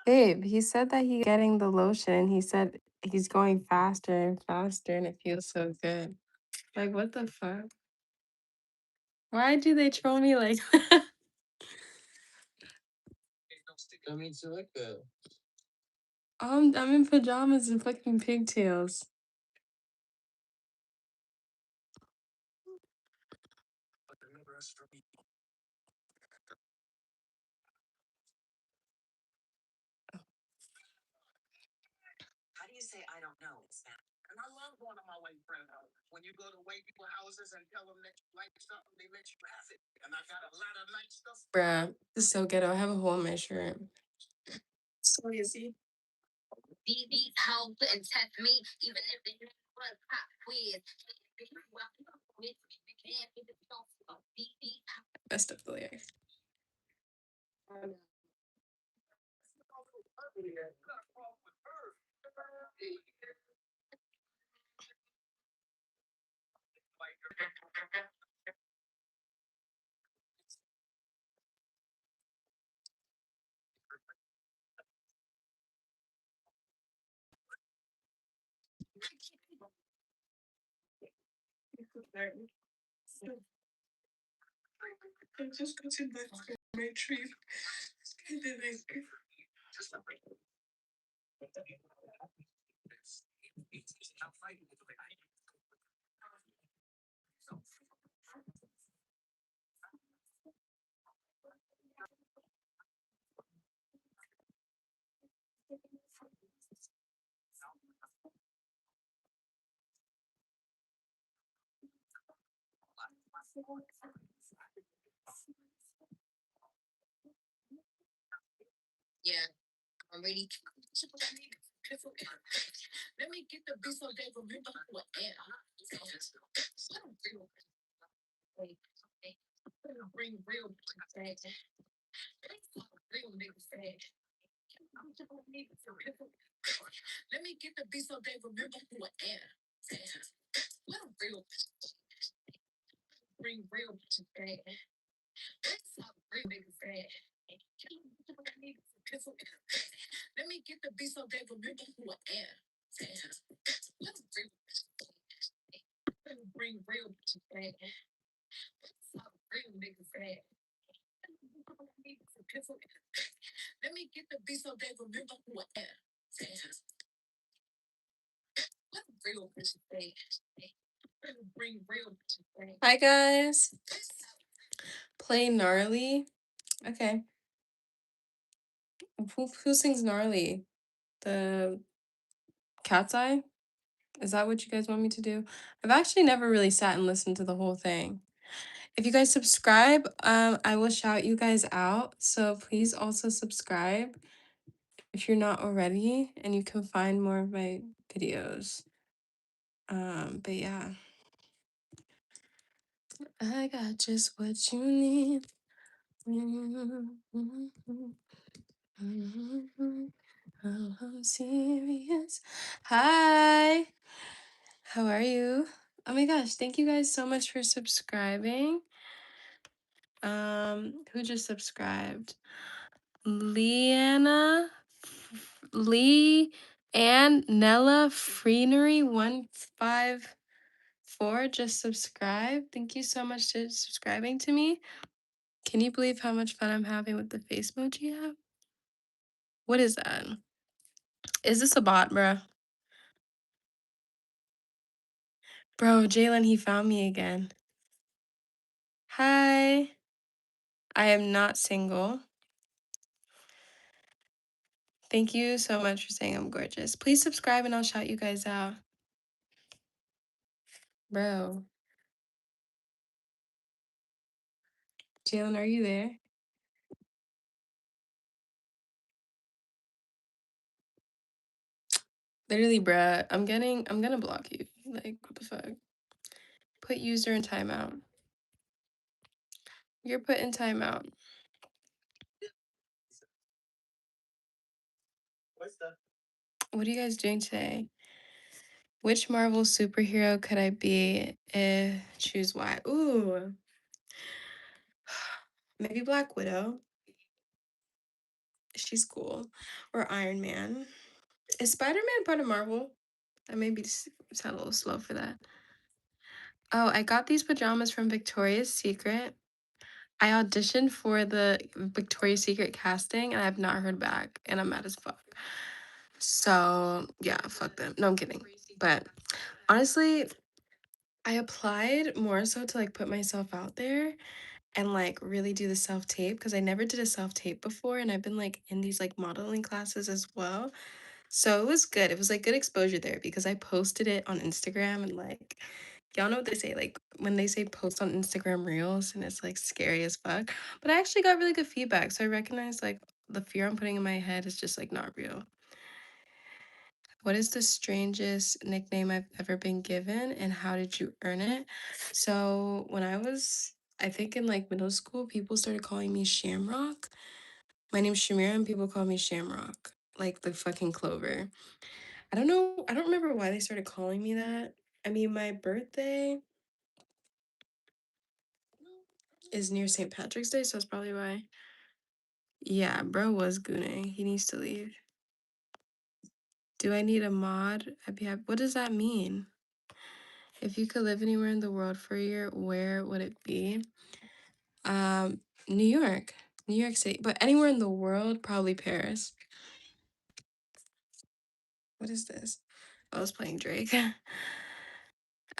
Babe, he said that he getting the lotion and he said he's going faster and faster and it feels so good. Like, what the fuck? Why do they troll me like that? I'm in pajamas and fucking pigtails. Bruh, this is so ghetto. I have a hole in my shirt. So easy. Messed up the lyrics. I just got to my tree. Hi guys. Play gnarly. Okay. Who sings gnarly? The cat's eye? Is that what you guys want me to do? I've actually never really sat and listened to the whole thing. If you guys subscribe, I will shout you guys out. So please also subscribe if you're not already, and you can find more of my videos. But yeah. I got just what you need. Oh, I'm serious. Hi. How are you? Oh my gosh, thank you guys so much for subscribing. Who just subscribed? Lee and Nella Freenery 154 just subscribed. Thank you so much for subscribing to me. Can you believe how much fun I'm having with the face emoji app? What is that? Is this a bot, bruh? Bro, Jalen, he found me again. Hi. I am not single. Thank you so much for saying I'm gorgeous. Please subscribe and I'll shout you guys out. Bro. Jalen, are you there? Literally, bruh, I'm gonna block you. Like, what the fuck? Put user in timeout. You're put in timeout. What are you guys doing today? Which Marvel superhero could I be? Choose why. Ooh. Maybe Black Widow. She's cool. Or Iron Man. Is Spider-Man part of Marvel? I may be sound a little slow for that. Oh, I got these pajamas from Victoria's Secret. I auditioned for the Victoria's Secret casting and I have not heard back and I'm mad as fuck. So yeah, fuck them. No, I'm kidding. But honestly, I applied more so to like put myself out there and like really do the self tape because I never did a self tape before and I've been like in these like modeling classes as well. So it was good. It was like good exposure there because I posted it on Instagram and like y'all know what they say, like when they say post on Instagram reels and it's like scary as fuck. But I actually got really good feedback. So I recognize like the fear I'm putting in my head is just like not real. What is the strangest nickname I've ever been given and how did you earn it? So when I was, I think in like middle school, people started calling me Shamrock. My name's Shamira and people call me Shamrock, like the fucking clover. I don't know. I don't remember why they started calling me that. I mean, my birthday is near St. Patrick's Day, so that's probably why. Yeah, bro was gooning. He needs to leave. Do I need a mod? I'd be happy. What does that mean? If you could live anywhere in the world for a year, where would it be? New York, New York City, but anywhere in the world, probably Paris. What is this? I was playing Drake.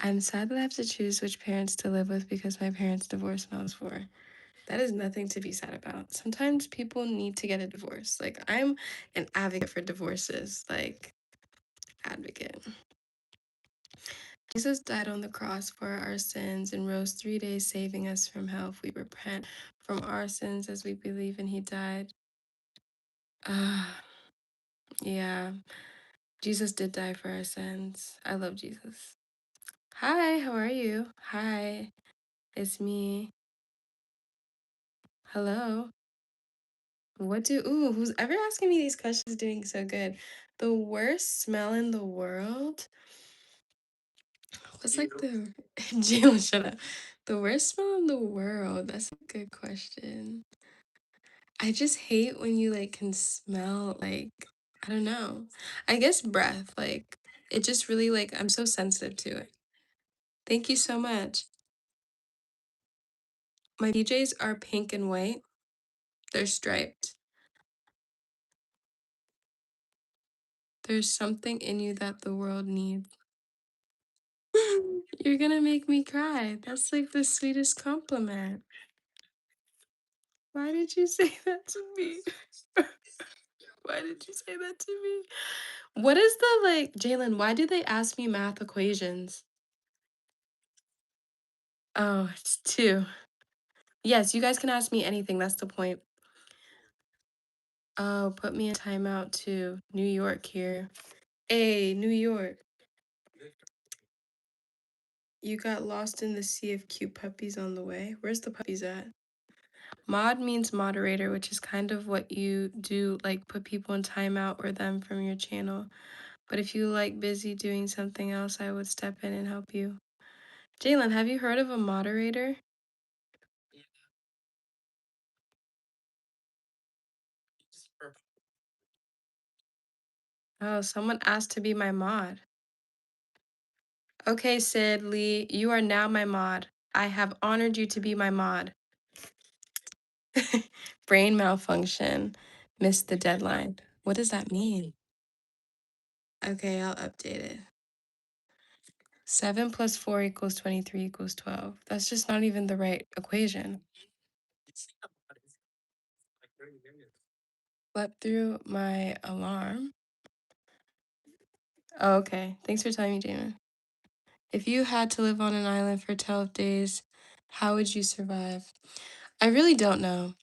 I'm sad that I have to choose which parents to live with because my parents divorced when I was 4. That is nothing to be sad about. Sometimes people need to get a divorce. Like, I'm an advocate for divorces. Like, advocate. Jesus died on the cross for our sins and rose 3 days, saving us from hell if we repent from our sins as we believe and he died. Ah, yeah. Jesus did die for our sins. I love Jesus. Hi, how are you? Hi, it's me. Hello. Who's ever asking me these questions is doing so good. The worst smell in the world? What's like the Jalen, shut up. The worst smell in the world? That's a good question. I just hate when you like can smell like I don't know. I guess breath, like it just really like I'm so sensitive to it. Thank you so much. My PJs are pink and white. They're striped. There's something in you that the world needs. You're gonna make me cry. That's like the sweetest compliment. Why did you say that to me? Why did you say that to me? What is the like, Jalen? Why do they ask me math equations? Oh, it's 2. Yes, you guys can ask me anything. That's the point. Oh, put me in timeout to New York here. Hey, New York. You got lost in the sea of cute puppies on the way. Where's the puppies at? Mod means moderator, which is kind of what you do, like put people in timeout or them from your channel. But if you like busy doing something else, I would step in and help you. Jalen, have you heard of a moderator? Oh, someone asked to be my mod. Okay, Sid Lee, you are now my mod. I have honored you to be my mod. Brain malfunction. Missed the deadline. What does that mean? Okay, I'll update it. 7 plus 4 equals 23 equals 12. That's just not even the right equation. Slept through my alarm. Oh, okay. Thanks for telling me, Jamin. If you had to live on an island for 12 days, how would you survive? I really don't know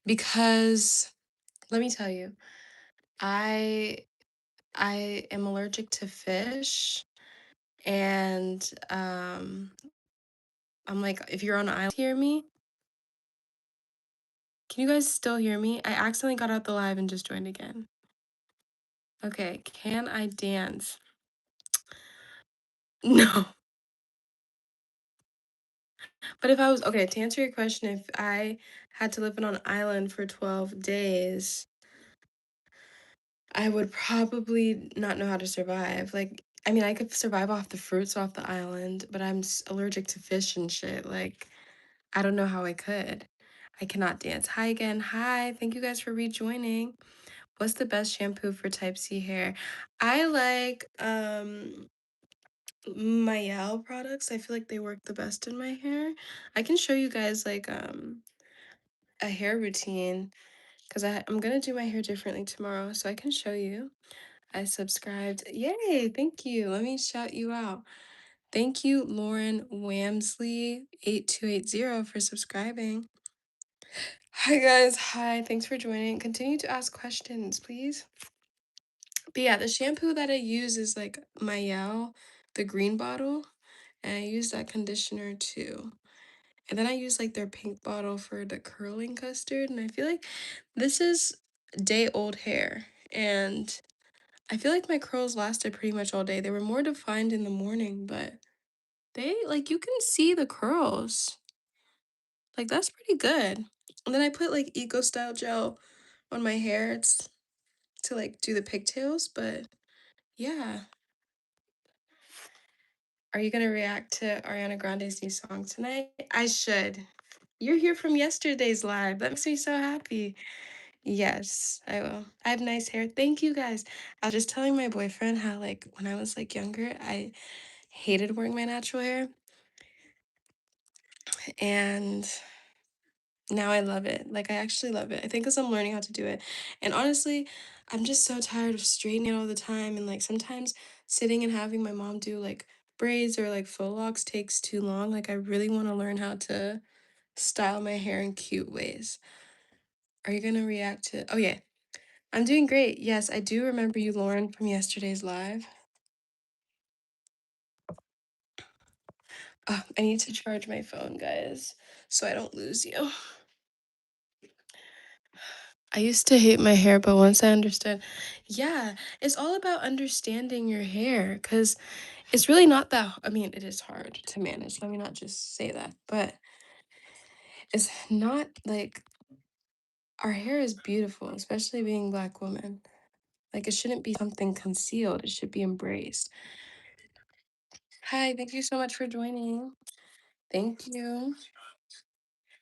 because let me tell you, I I am allergic to fish and I'm like if you're on an island, hear me? Can you guys still hear me? I accidentally got out the live and just joined again. Okay, can I dance? No. But if I was okay, to answer your question, if I had to live on an island for 12 days, I would probably not know how to survive. Like, I mean, I could survive off the fruits off the island, but allergic to fish and shit. Like, I don't know how I could. I cannot dance. Hi again. Hi. Thank you guys for rejoining. What's the best shampoo for type C hair? I like Mayel products. I feel like they work the best in my hair. I can show you guys like a hair routine because I'm gonna do my hair differently tomorrow, so I can show you. I subscribed. Yay, thank you. Let me shout you out. Thank you, Lauren Wamsley 8280 for subscribing. Hi guys. Hi. Thanks for joining. Continue to ask questions, please. But yeah, the shampoo that I use is like Mayel, the green bottle, and I use that conditioner too. And then I use like their pink bottle for the curling custard, and I feel like this is day old hair, and I feel like my curls lasted pretty much all day. They were more defined in the morning, but they like you can see the curls. Like that's pretty good. And then I put like Eco Style gel on my hair. It's to like do the pigtails, but yeah. Are you gonna react to Ariana Grande's new song tonight? I should. You're here from yesterday's live. That makes me so happy. Yes, I will. I have nice hair. Thank you guys. I was just telling my boyfriend how like when I was like younger, I hated wearing my natural hair, and now I love it. Like I actually love it. I think because I'm learning how to do it. And honestly, I'm just so tired of straightening it all the time. And like sometimes sitting and having my mom do like braids or like faux locks takes too long. Like I really want to learn how to style my hair in cute ways. Are you gonna react to? Oh yeah, I'm doing great. Yes, I do remember you, Lauren, from yesterday's live. I need to charge my phone, guys, so I don't lose you. I used to hate my hair, but once I understood, yeah, it's all about understanding your hair because it's really not that, I mean, it is hard to manage. Let me not just say that, but it's not like our hair is beautiful, especially being Black women. Like, it shouldn't be something concealed, it should be embraced. Hi, thank you so much for joining. Thank you.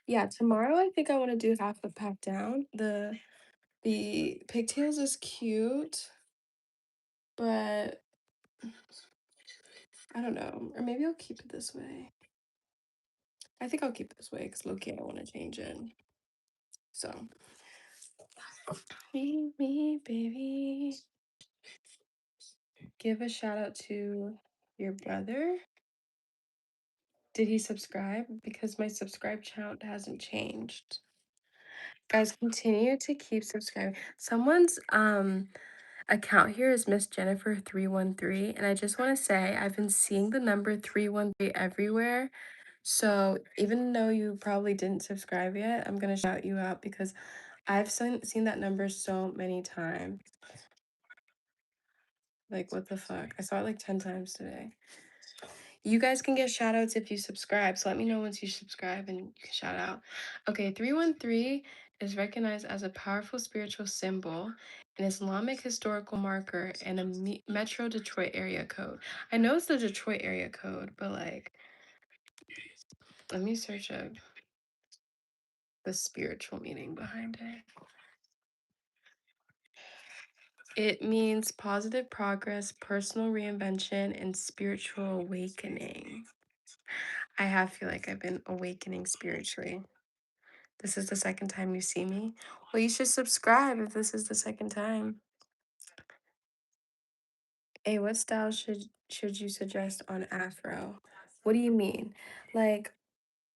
Yeah, tomorrow I think I want to do half the pack down. The pigtails is cute, but I don't know. Or maybe I'll keep it this way. I think I'll keep it this way because Loki, I don't want to change it. So, me, baby. Give a shout out to your brother. Did he subscribe? Because my subscribe count hasn't changed. Guys, continue to keep subscribing. Someone's account here is Miss Jennifer 313, and I just want to say I've been seeing the number 313 everywhere. So even though you probably didn't subscribe yet, I'm gonna shout you out because I've seen that number so many times. Like what the fuck? I saw it like 10 times today. You guys can get shout outs if you subscribe. So let me know once you subscribe and you can shout out. Okay, 313 is recognized as a powerful spiritual symbol, an Islamic historical marker, and a Metro Detroit area code. I know it's the Detroit area code, but like, let me search up the spiritual meaning behind it. It means positive progress, personal reinvention, and spiritual awakening. I have feel like I've been awakening spiritually. This is the second time you see me. Well, you should subscribe if this is the second time. Hey, what style should you suggest on Afro? What do you mean? Like,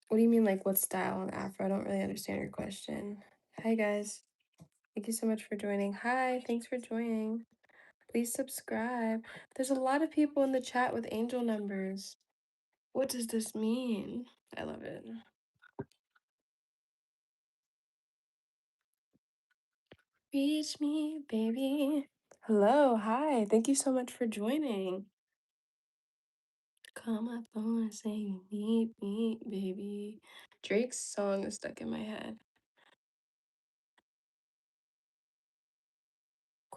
what do you mean like what style on Afro? I don't really understand your question. Hi guys. Thank you so much for joining. Hi, thanks for joining. Please subscribe. There's a lot of people in the chat with angel numbers. What does this mean? I love it. Reach me, baby. Hello, hi. Thank you so much for joining. Call my phone and say you need me, baby. Drake's song is stuck in my head.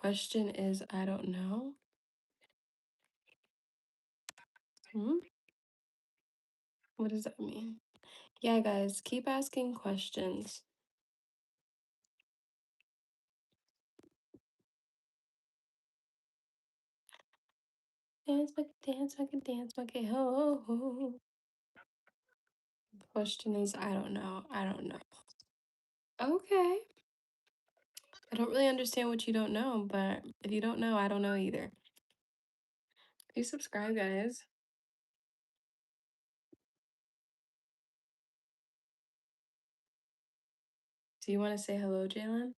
Question is, I don't know. Hmm? What does that mean? Yeah, guys, keep asking questions. Dance, monkey, dance, monkey, ho, ho. Question is, I don't know. I don't know. Okay. I don't really understand what you don't know, but if you don't know, I don't know either. Please subscribe, guys. Do you want to say hello, Jalen?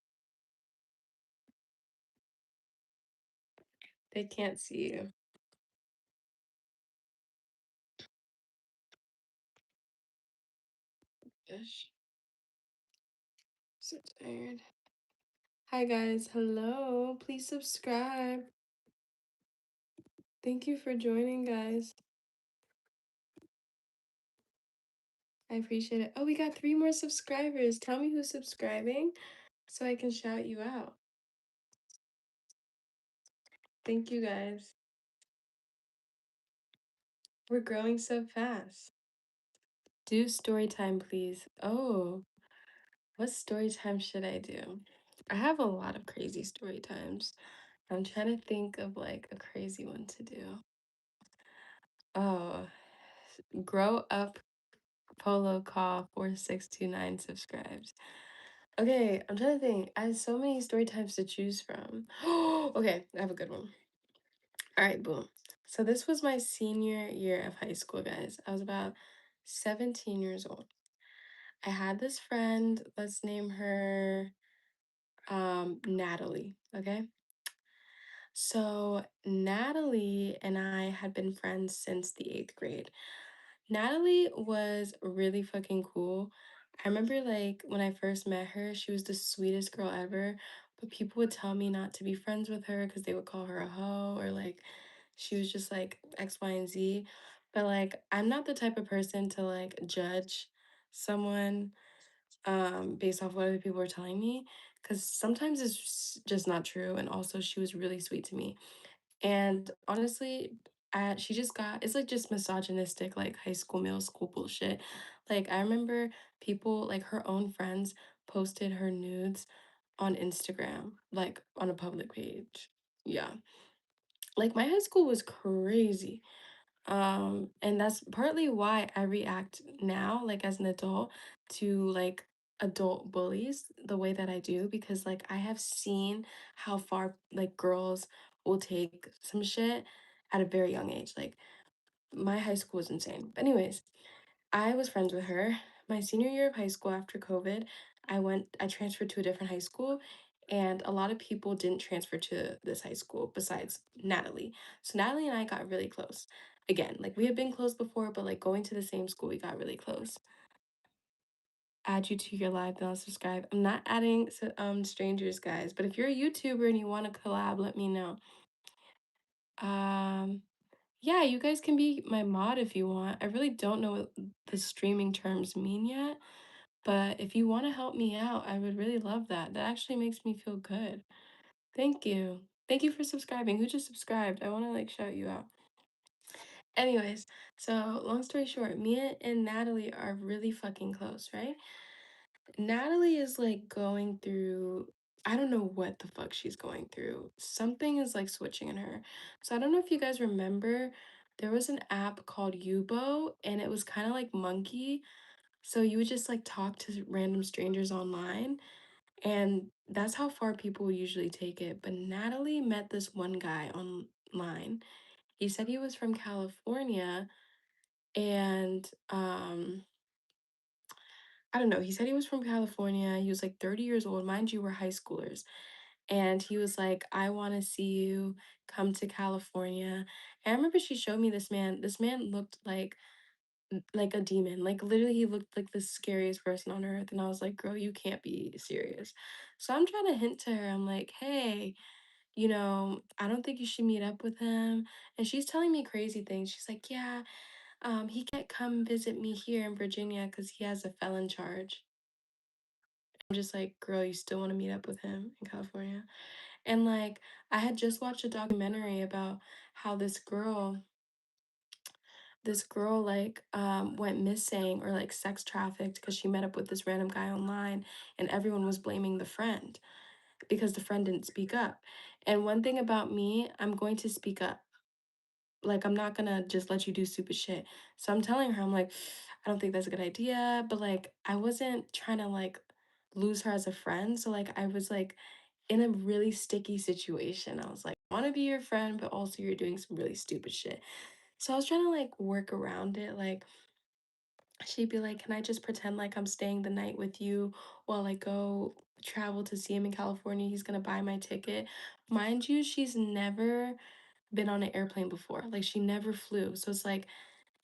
They can't see you. Gosh, so tired. Hi, guys. Hello. Please subscribe. Thank you for joining, guys. I appreciate it. Oh, we got 3 more subscribers. Tell me who's subscribing so I can shout you out. Thank you, guys. We're growing so fast. Do story time, please. Oh, what story time should I do? I have a lot of crazy story times. I'm trying to think of like a crazy one to do. Oh, grow up polo call 4629 subscribes. Okay, I'm trying to think. I have so many story times to choose from. Okay, I have a good one. All right, boom. So this was my senior year of high school, guys. I was about 17 years old. I had this friend, let's name her Natalie, okay? So Natalie and I had been friends since the 8th grade. Natalie was really fucking cool. I remember like when I first met her, she was the sweetest girl ever, but people would tell me not to be friends with her because they would call her a hoe or like she was just like X, Y, and Z. But like I'm not the type of person to like judge someone based off what other people are telling me because sometimes it's just not true. And also she was really sweet to me. And honestly, she just got it's like just misogynistic, like high school, middle school bullshit. Like I remember people, like her own friends, posted her nudes on Instagram, like on a public page. Yeah. Like my high school was crazy. And that's partly why I react now, like as an adult, to like adult bullies the way that I do, because like I have seen how far like girls will take some shit at a very young age. Like my high school was insane. But anyways, I was friends with her. My senior year of high school after COVID, I transferred to a different high school, and a lot of people didn't transfer to this high school besides Natalie. So Natalie and I got really close. Again, like we had been close before, but like going to the same school, we got really close. Add you to your live, then I'll subscribe. I'm not adding strangers, guys, but if you're a YouTuber and you want to collab, let me know. Um, yeah, you guys can be my mod if you want. I really don't know what the streaming terms mean yet. But if you want to help me out, I would really love that. That actually makes me feel good. Thank you. Thank you for subscribing. Who just subscribed? I want to like shout you out. Anyways, so long story short, Mia and Natalie are really fucking close, right? Natalie is like going through, I don't know what the fuck she's going through. Something is like switching in her. So I don't know if you guys remember, there was an app called Yubo and it was kind of like Monkey. So you would just like talk to random strangers online. And that's how far people usually take it. But Natalie met this one guy online. He said he was from California and I don't know, he said he was from California. He was like 30 years old. Mind you, we're high schoolers. And he was like, I want to see you come to California. And I remember she showed me this man. This man looked like a demon. Like literally he looked like the scariest person on earth. And I was like, girl, you can't be serious. So I'm trying to hint to her. I'm like, hey, I don't think you should meet up with him. And she's telling me crazy things. She's like, yeah, he can't come visit me here in Virginia because he has a felon charge. I'm just like, girl, you still want to meet up with him in California? And like I had just watched a documentary about how this girl like went missing or like sex trafficked because she met up with this random guy online, and everyone was blaming the friend because the friend didn't speak up. And one thing about me, I'm going to speak up. Like, I'm not gonna just let you do stupid shit. So I'm telling her, I'm like, I don't think that's a good idea. But like, I wasn't trying to like lose her as a friend. So like, I was like in a really sticky situation. I was like, I want to be your friend, but also you're doing some really stupid shit. So I was trying to like work around it. Like, she'd be like, can I just pretend like I'm staying the night with you while I go travel to see him in California? He's gonna buy my ticket. Mind you, she's never been on an airplane before. Like she never flew. So it's like,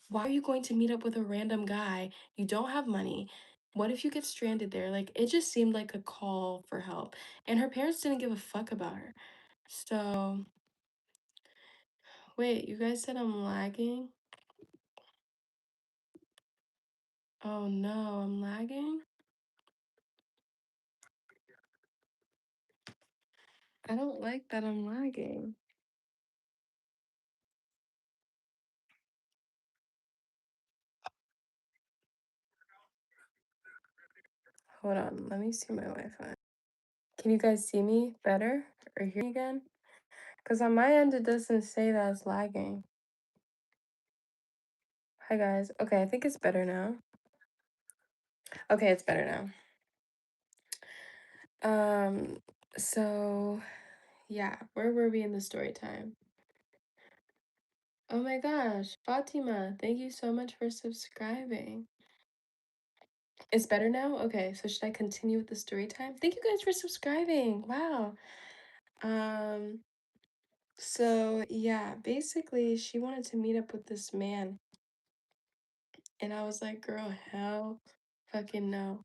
why are you going to meet up with a random guy? You don't have money. What if you get stranded there? Like it just seemed like a call for help. And her parents didn't give a fuck about her. So, wait, you guys said I'm lagging? Oh no, I'm lagging? I don't like that I'm lagging. Hold on, let me see my Wi-Fi. Can you guys see me better or hear me again? Because on my end, it doesn't say that it's lagging. Hi guys. Okay, I think it's better now. Okay, it's better now. Um, so yeah, where were we in the story time? Oh my gosh, Fatima, thank you so much for subscribing. It's better now? Okay, so should I continue with the story time? Thank you guys for subscribing. Wow. Um, so yeah, basically she wanted to meet up with this man, and I was like, girl, hell fucking no.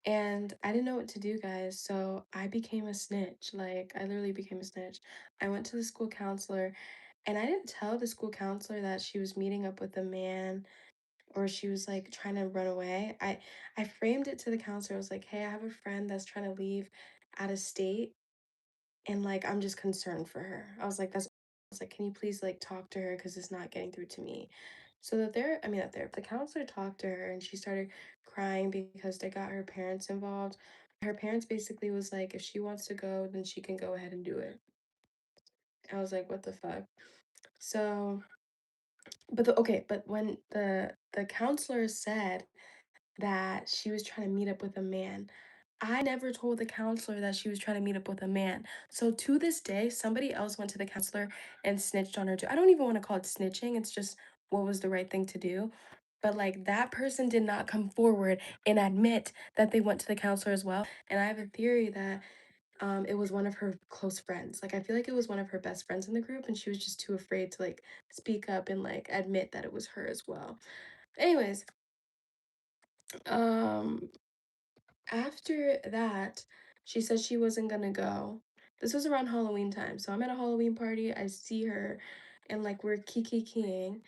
And I didn't know what to do, guys. So I became a snitch. Like, I literally became a snitch. I went to the school counselor, and I didn't tell the school counselor that she was meeting up with a man or she was like trying to run away. I framed it to the counselor. I was like, "Hey, I have a friend that's trying to leave out of state, and like I'm just concerned for her." I was like, "Can you please like talk to her because it's not getting through to me." So the counselor talked to her, and she started crying because they got her parents involved. Her parents basically was like, if she wants to go, then she can go ahead and do it. I was like, what the fuck? So, but when the counselor said that she was trying to meet up with a man, I never told the counselor that she was trying to meet up with a man. So to this day, somebody else went to the counselor and snitched on her too. I don't even want to call it snitching. It's just what was the right thing to do. But like that person did not come forward and admit that they went to the counselor as well. And I have a theory that it was one of her close friends. Like I feel like it was one of her best friends in the group, and she was just too afraid to like speak up and like admit that it was her as well. Anyways, um after that, she said she wasn't gonna go. This was around Halloween time. So I'm at a Halloween party. I see her and like we're kikiing.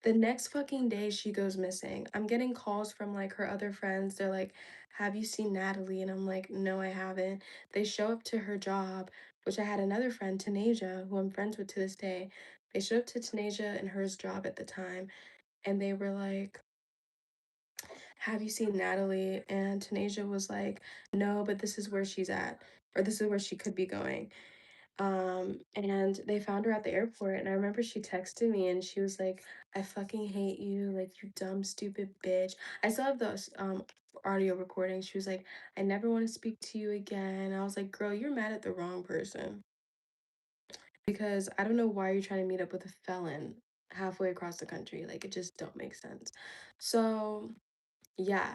The next fucking day she goes missing. I'm getting calls from like her other friends. They're like, "Have you seen Natalie?" And I'm like, "No, I haven't." They show up to her job, which I had another friend, Tanasia, who I'm friends with to this day. They showed up to Tanasia and hers job at the time, and they were like, have you seen Natalie? And Tanasia was like, no, but this is where she's at, or this is where she could be going. And they found her at the airport, and I remember she texted me and she was like, I fucking hate you, like you dumb, stupid bitch. I still have those audio recordings. She was like, I never want to speak to you again. I was like, girl, you're mad at the wrong person. Because I don't know why you're trying to meet up with a felon halfway across the country. Like it just don't make sense. So yeah,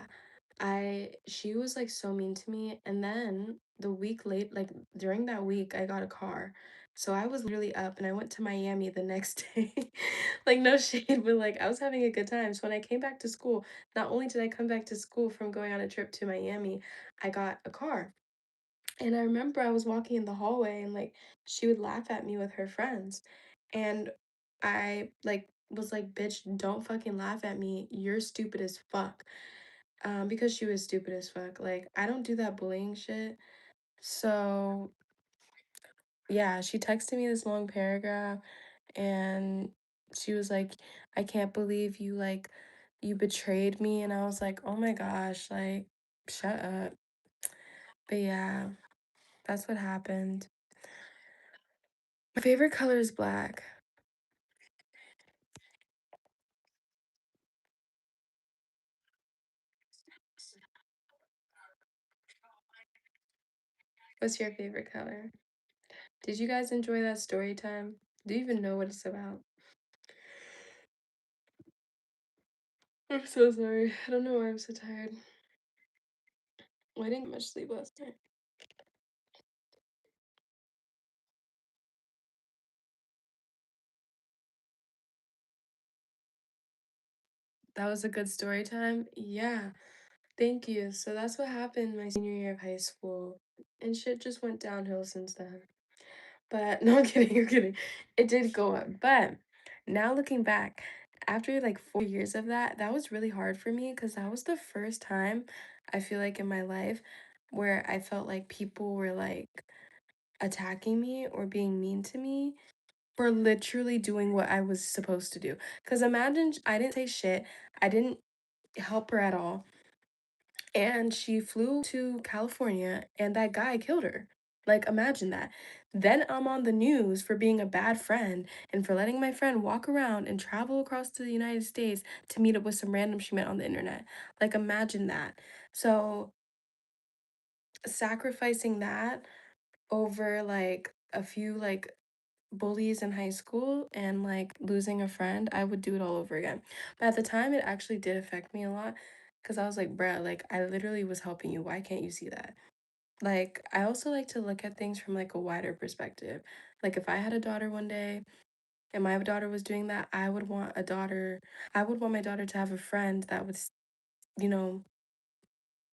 I she was like so mean to me, and then the week late like during that week I got a car. So I was literally up and I went to Miami the next day. Like no shade, but like I was having a good time. So when I came back to school, not only did I come back to school from going on a trip to Miami, I got a car. And I remember I was walking in the hallway and like she would laugh at me with her friends. And I like was like, bitch, don't fucking laugh at me. You're stupid as fuck. Because she was stupid as fuck. Like, I don't do that bullying shit. So yeah, she texted me this long paragraph and she was like, I can't believe you like you betrayed me. And I was like, oh my gosh, like, shut up. But yeah, that's what happened. My favorite color is black. What's your favorite color? Did you guys enjoy that story time? Do you even know what it's about? I'm so sorry. I don't know why I'm so tired. I didn't get much sleep last night. That was a good story time. Yeah, thank you. So that's what happened my senior year of high school. And shit just went downhill since then. But no, I'm kidding, I'm kidding. It did go up. But now looking back, after like 4 years of that, that was really hard for me because that was the first time I feel like in my life where I felt like people were like attacking me or being mean to me for literally doing what I was supposed to do. Because imagine I didn't say shit, I didn't help her at all. And she flew to California and that guy killed her. Like, imagine that. Then I'm on the news for being a bad friend and for letting my friend walk around and travel across to the United States to meet up with some random she met on the internet. Like, imagine that. So, sacrificing that over like a few like bullies in high school and like losing a friend, I would do it all over again. But at the time, it actually did affect me a lot because I was like, bruh, like I literally was helping you. Why can't you see that? Like, I also like to look at things from like a wider perspective. Like, if I had a daughter one day and my daughter was doing that, I would want my daughter to have a friend that would, you know,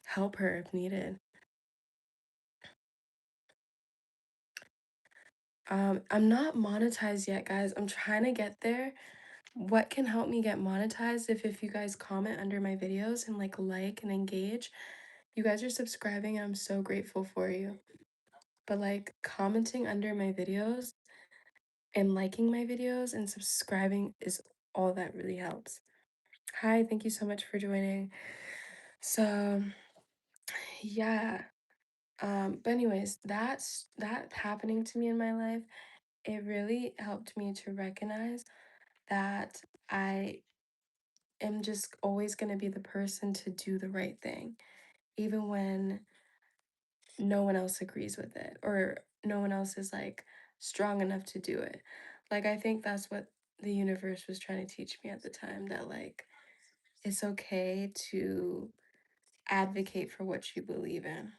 help her if needed. I'm not monetized yet, guys. I'm trying to get there. What can help me get monetized if you guys comment under my videos and like and engage. You guys are subscribing and I'm so grateful for you. But like commenting under my videos and liking my videos and subscribing is all that really helps. Hi, thank you so much for joining. So, yeah. But anyways, that happening to me in my life, it really helped me to recognize that I am just always going to be the person to do the right thing, even when no one else agrees with it or no one else is like strong enough to do it. Like, I think that's what the universe was trying to teach me at the time, that like it's okay to advocate for what you believe in.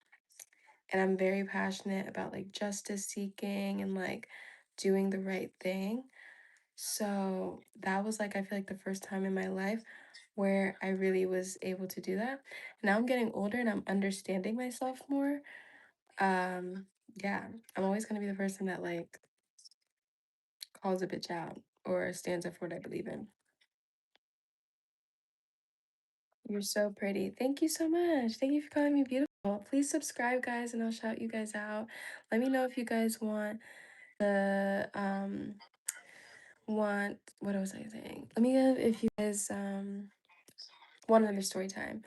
And I'm very passionate about like justice seeking and like doing the right thing. So that was like, I feel like the first time in my life where I really was able to do that. Now I'm getting older and I'm understanding myself more. Um, yeah, I'm always gonna be the person that like calls a bitch out or stands up for what I believe in. You're so pretty. Thank you so much. Thank you for calling me beautiful. Please subscribe, guys, and I'll shout you guys out. Let me know if you guys the want what was I saying? Let me know if you guys want another story time.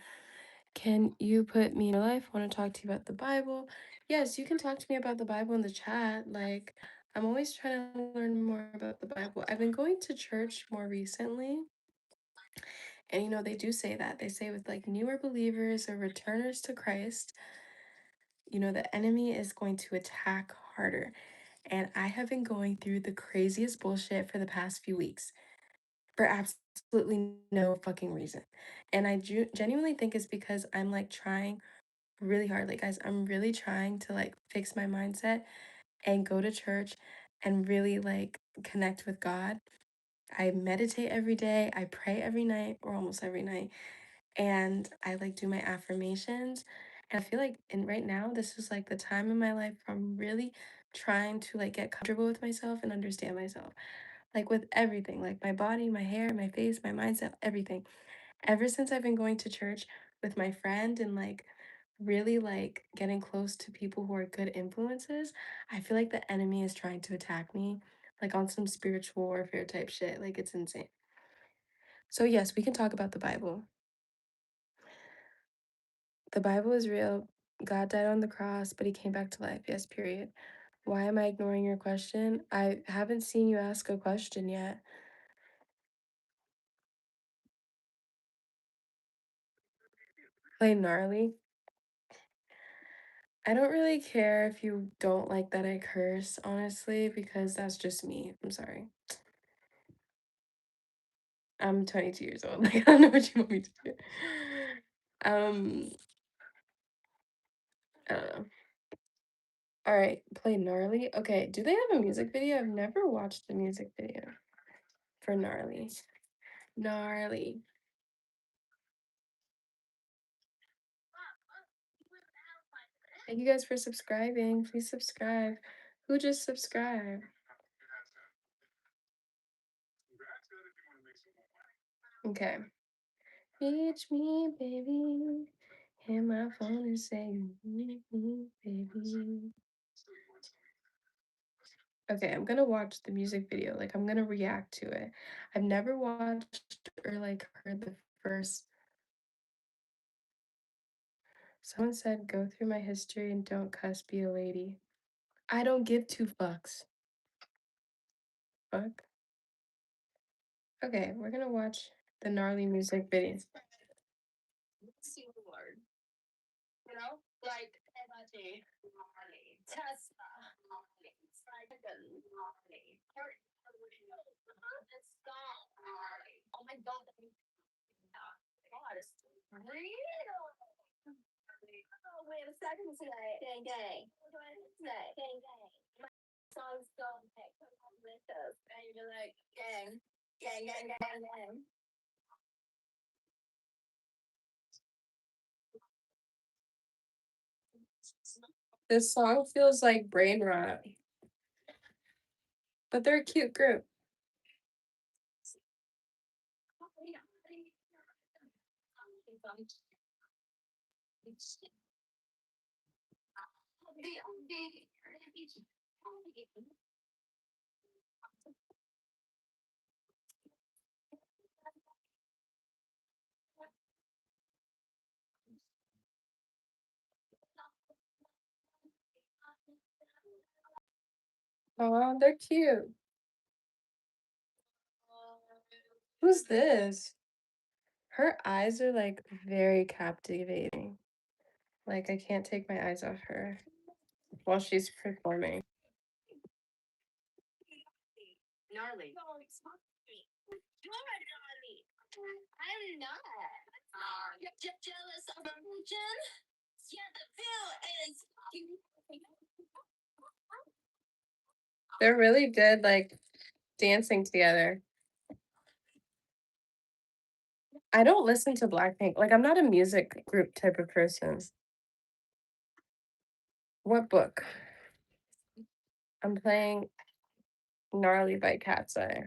Can you put me in your life? I want to talk to you about the Bible. Yes, you can talk to me about the Bible in the chat. Like, I'm always trying to learn more about the Bible. I've been going to church more recently. And you know, they do say that. They say with like newer believers or returners to Christ, you know, the enemy is going to attack harder. And I have been going through the craziest bullshit for the past few weeks for absolutely no fucking reason. And I genuinely think it's because I'm like trying really hard. Like, guys, I'm really trying to like fix my mindset and go to church and really like connect with God. I meditate every day, I pray every night or almost every night, and I like do my affirmations. And I feel like in right now, this is like the time in my life where I'm really trying to like get comfortable with myself and understand myself. Like with everything, like my body, my hair, my face, my mindset, everything. Ever since I've been going to church with my friend and like really like getting close to people who are good influences, I feel like the enemy is trying to attack me, like on some spiritual warfare type shit. Like it's insane. So, yes, we can talk about the Bible. The Bible is real. God died on the cross, but he came back to life. Yes, period. Why am I ignoring your question? I haven't seen you ask a question yet. Play gnarly. I don't really care if you don't like that I curse, honestly, because that's just me. I'm sorry. I'm 22 years old. Like, I don't know what you want me to do. Um, I don't know. All right, play gnarly. Okay, do they have a music video? I've never watched the music video for gnarly. Gnarly. Thank you guys for subscribing. Please subscribe. Who just subscribed? Okay. Reach me, baby. Hit my phone and say you need me, baby. Okay, I'm gonna watch the music video. Like, I'm gonna react to it. I've never watched or like heard the first. Someone said, go through my history and don't cuss, be a lady. I don't give two fucks. Fuck. Okay, we're gonna watch the gnarly music videos. This song feels like brain rot, but they're a cute group. Oh, they're cute. Who's this? Her eyes are like very captivating. Like I can't take my eyes off her while she's performing. They're really good, like dancing together. I don't listen to Blackpink. Like I'm not a music group type of person. What book? I'm playing Gnarly by Cat's Eye.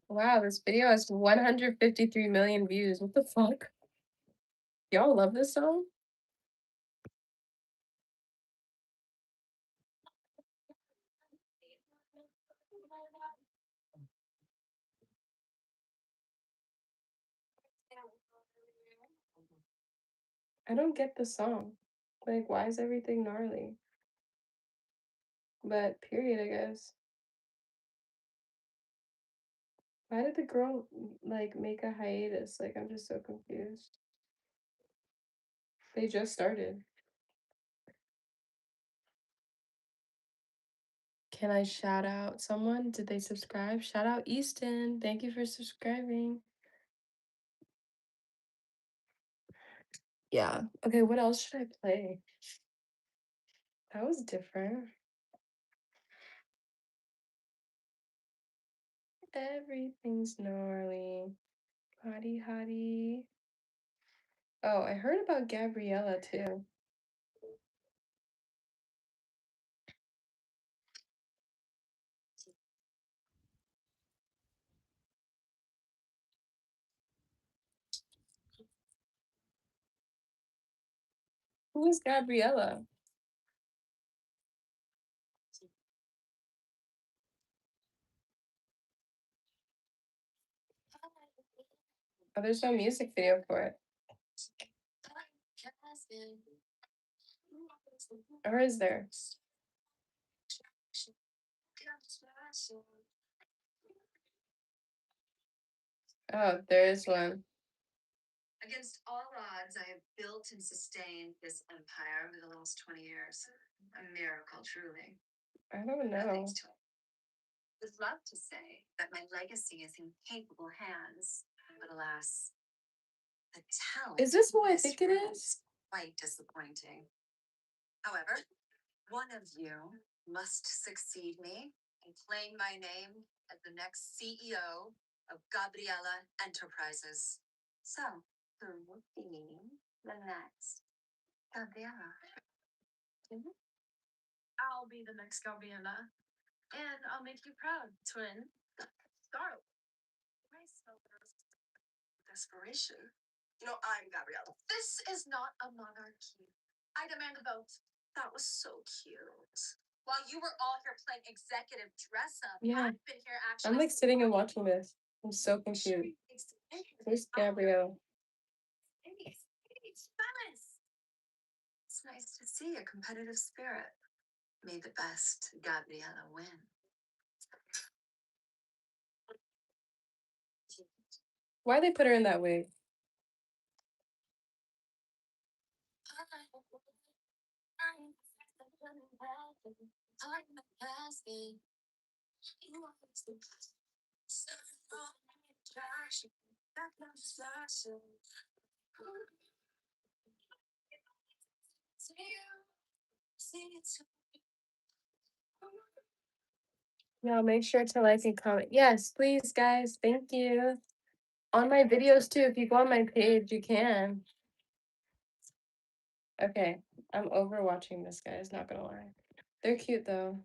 Wow, this video has 153 million views. What the fuck? Y'all love this song? I don't get the song. Like, why is everything gnarly? But period, I guess. Why did the girl like make a hiatus? Like, I'm just so confused. They just started. Can I shout out someone? Did they subscribe? Shout out Easton. Thank you for subscribing. Yeah. Okay, what else should I play? That was different. Everything's gnarly. Hottie hottie. Oh, I heard about Gabriella too. Who is Gabriella? Oh, there's no music video for it. Or is there? Oh, there is one. Against all odds, I have built and sustained this empire over the last 20 years. A miracle, truly. I don't know. Thanks to it. Would love to say that my legacy is in capable hands, but alas, the talent. Is this who I think it is? Quite disappointing. However, one of you must succeed me and claim my name as the next CEO of Gabriella Enterprises. So, who would be the next Gabriella? I'll be the next Gabriella, and I'll make you proud, twin. Darling, I smell desperation. You know, I'm Gabriella. This is not a monarchy. I demand a vote. That was so cute. While you were all here playing executive dress up, Yeah. I've been here actually. I'm like sitting and watching this. I'm so confused. Who's Gabrielle? Balance. It's nice to see a competitive spirit. May the best Gabriella win. Why they put her in that wig? Yeah, make sure to like and comment. Yes, please, guys. Thank you. On my videos too. If you go on my page, you can. Okay, I'm over watching this, guys. Not gonna lie. They're cute though.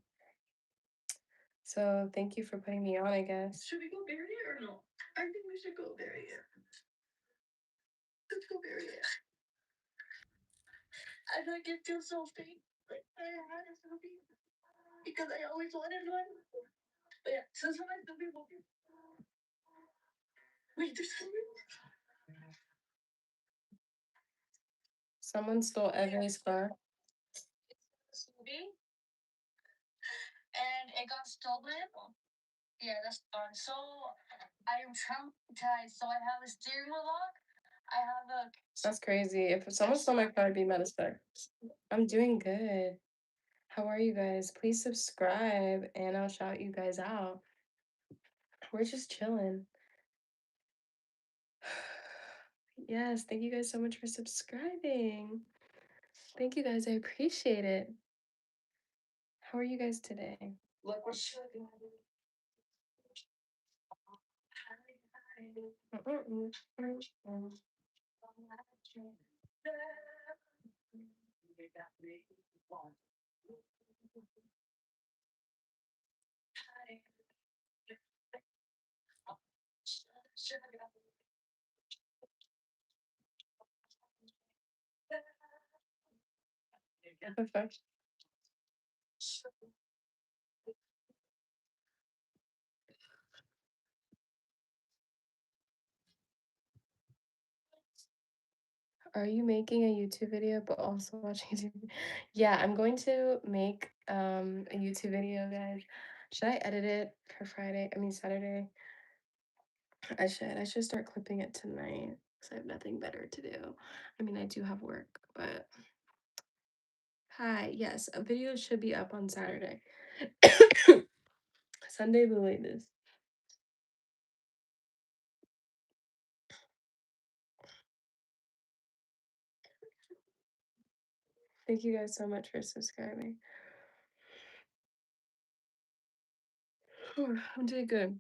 So thank you for putting me on, I guess. Should we go bury it or no? I think we should go bury it. Let's go bury it. I think it feels so fake. Like I had a selfie because I always wanted one. But yeah, since when I still be walking. Wait, there's something. Someone stole Everly's car. And it got stolen. Yeah, that's fun. So I am traumatized. So I have a steering wheel lock. I have a. That's crazy. If someone stole my car, I'd be mad as fuck. I'm doing good. How are you guys? Please subscribe and I'll shout you guys out. We're just chilling. Yes, thank you guys so much for subscribing. Thank you guys. I appreciate it. How are you guys today? Look what should I do? What the fuck? Are you making a YouTube video but also watching YouTube? Yeah, I'm going to make a YouTube video, guys. Should I edit it for Friday? I mean Saturday. I should start clipping it tonight because I have nothing better to do. I mean, I do have work, but hi, yes, a video should be up on Saturday. Sunday the latest. Thank you guys so much for subscribing. I'm doing good.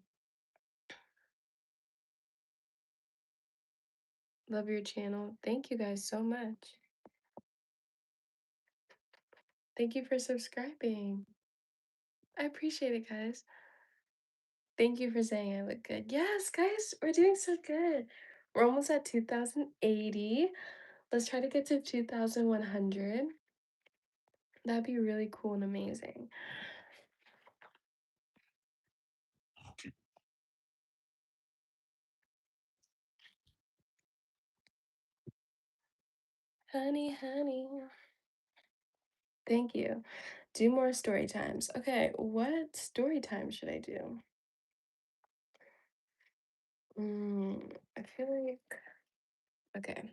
Love your channel. Thank you guys so much. Thank you for subscribing. I appreciate it, guys. Thank you for saying I look good. Yes, guys, we're doing so good. We're almost at 2,080. Let's try to get to 2,100. That'd be really cool and amazing. Honey, honey. Thank you. Do more story times. Okay, what story time should I do? I feel like okay.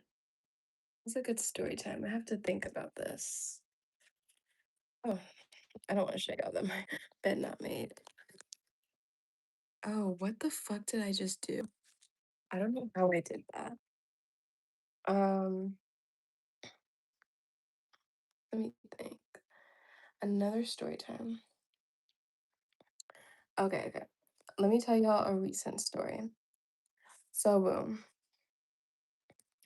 It's a good story time. I have to think about this. Oh, I don't want to show y'all that my bed not made. Oh, what the fuck did I just do? I don't know how I did that. Um, Let me think. Another story time. Okay, okay. Let me tell y'all a recent story. So boom.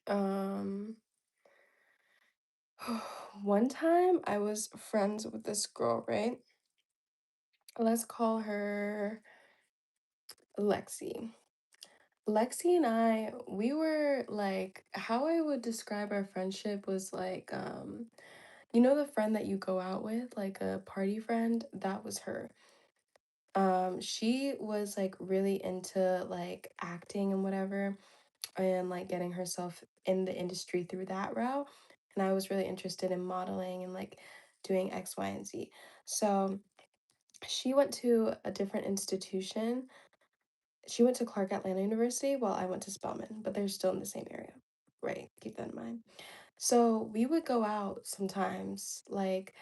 Um, one time I was friends with this girl, right? Let's call her Lexi. Lexi and I, we were like, how I would describe our friendship was like, you know, the friend that you go out with, like a party friend, that was her. She was like really into like acting and whatever, and like getting herself in the industry through that route. And I was really interested in modeling and like doing X, Y, and Z. So she went to a different institution. She went to Clark Atlanta University while I went to Spelman, but they're still in the same area. Right, keep that in mind. So we would go out sometimes, like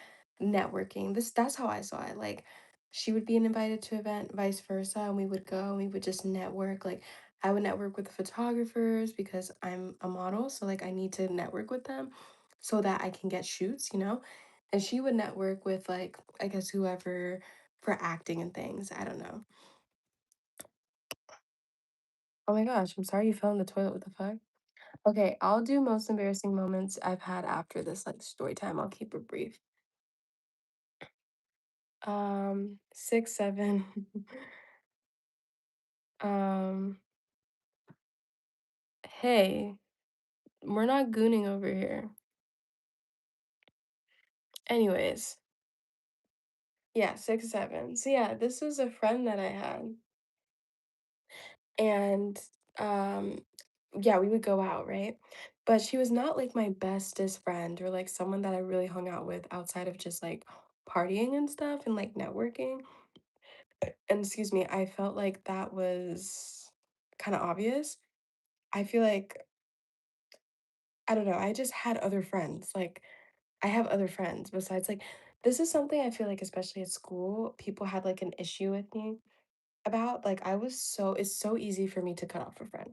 networking. That's how I saw it. Like she would be invited to an event, vice versa, and we would go and we would just network. Like I would network with photographers because I'm a model, so like I need to network with them so that I can get shoots, you know? And she would network with like I guess whoever for acting and things. I don't know. Oh my gosh, I'm sorry you fell in the toilet. What the fuck? Okay, I'll do most embarrassing moments I've had after this like story time. I'll keep it brief. 6, 7. Um, hey, we're not gooning over here. Anyways, yeah, 6, 7. So yeah, this was a friend that I had. And um, yeah, we would go out, right? But she was not like my bestest friend or like someone that I really hung out with outside of just like partying and stuff and like networking. And excuse me, I felt like that was kind of obvious. I feel like, I don't know, I just had other friends. Like, I have other friends besides, like, this is something I feel like, especially at school, people had like an issue with me about. Like, it's so easy for me to cut off a friend.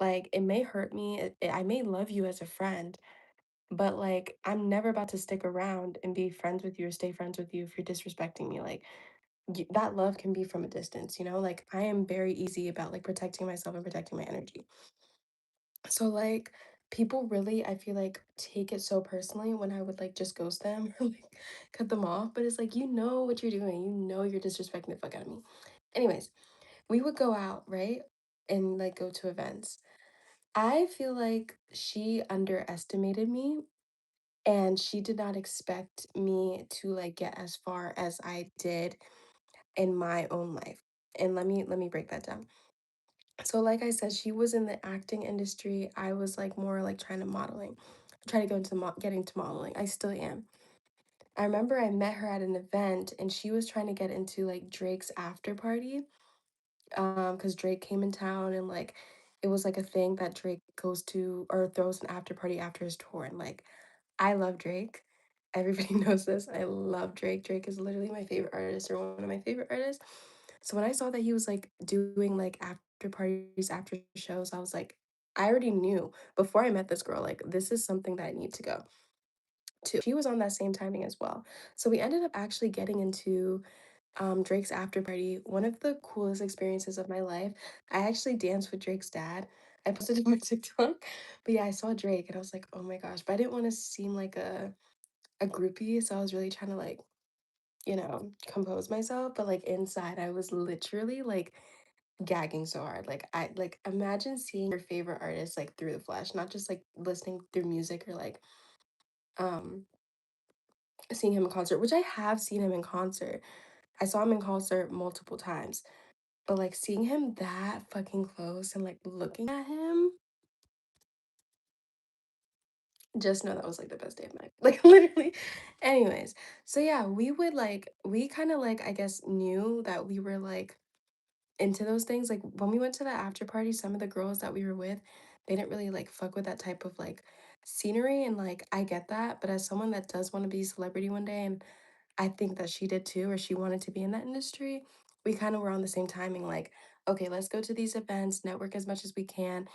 Like, it may hurt me, I may love you as a friend, but like, I'm never about to stick around and be friends with you or stay friends with you if you're disrespecting me. Like, that love can be from a distance, you know? Like, I am very easy about like protecting myself and protecting my energy. So like people really, I feel like, take it so personally when I would like just ghost them or like cut them off. But it's like you know what you're doing. You know you're disrespecting the fuck out of me. Anyways, we would go out, right? And like go to events. I feel like she underestimated me and she did not expect me to like get as far as I did in my own life. And let me break that down. So like I said, she was in the acting industry. I was like more like trying to go into get into modeling. I still am. I remember I met her at an event and she was trying to get into like Drake's after party. Because Drake came in town and like it was like a thing that Drake goes to or throws an after party after his tour. And like I love Drake. Everybody knows this. I love Drake. Drake is literally my favorite artist or one of my favorite artists. So when I saw that he was like doing like after parties, after shows, I was like, I already knew before I met this girl, like this is something that I need to go to. She was on that same timing as well. So we ended up actually getting into Drake's after party. One of the coolest experiences of my life. I actually danced with Drake's dad. I posted it on my TikTok. But yeah, I saw Drake and I was like, oh my gosh. But I didn't want to seem like a groupie. So I was really trying to like, compose myself. But like inside, I was literally like gagging so hard. Like I like imagine seeing your favorite artist like through the flesh, not just like listening through music or like um seeing him in concert, which I have seen him in concert. I saw him in concert multiple times. But like seeing him that fucking close and like looking at him, just know that was like the best day of my life. Like literally. Anyways, so yeah, we kind of like I guess knew that we were like into those things. Like when we went to the after party, some of the girls that we were with, they didn't really like fuck with that type of like scenery. And like I get that, but as someone that does want to be a celebrity one day, and I think that she did too, or she wanted to be in that industry, we kind of were on the same timing, like, okay, let's go to these events, network as much as we can,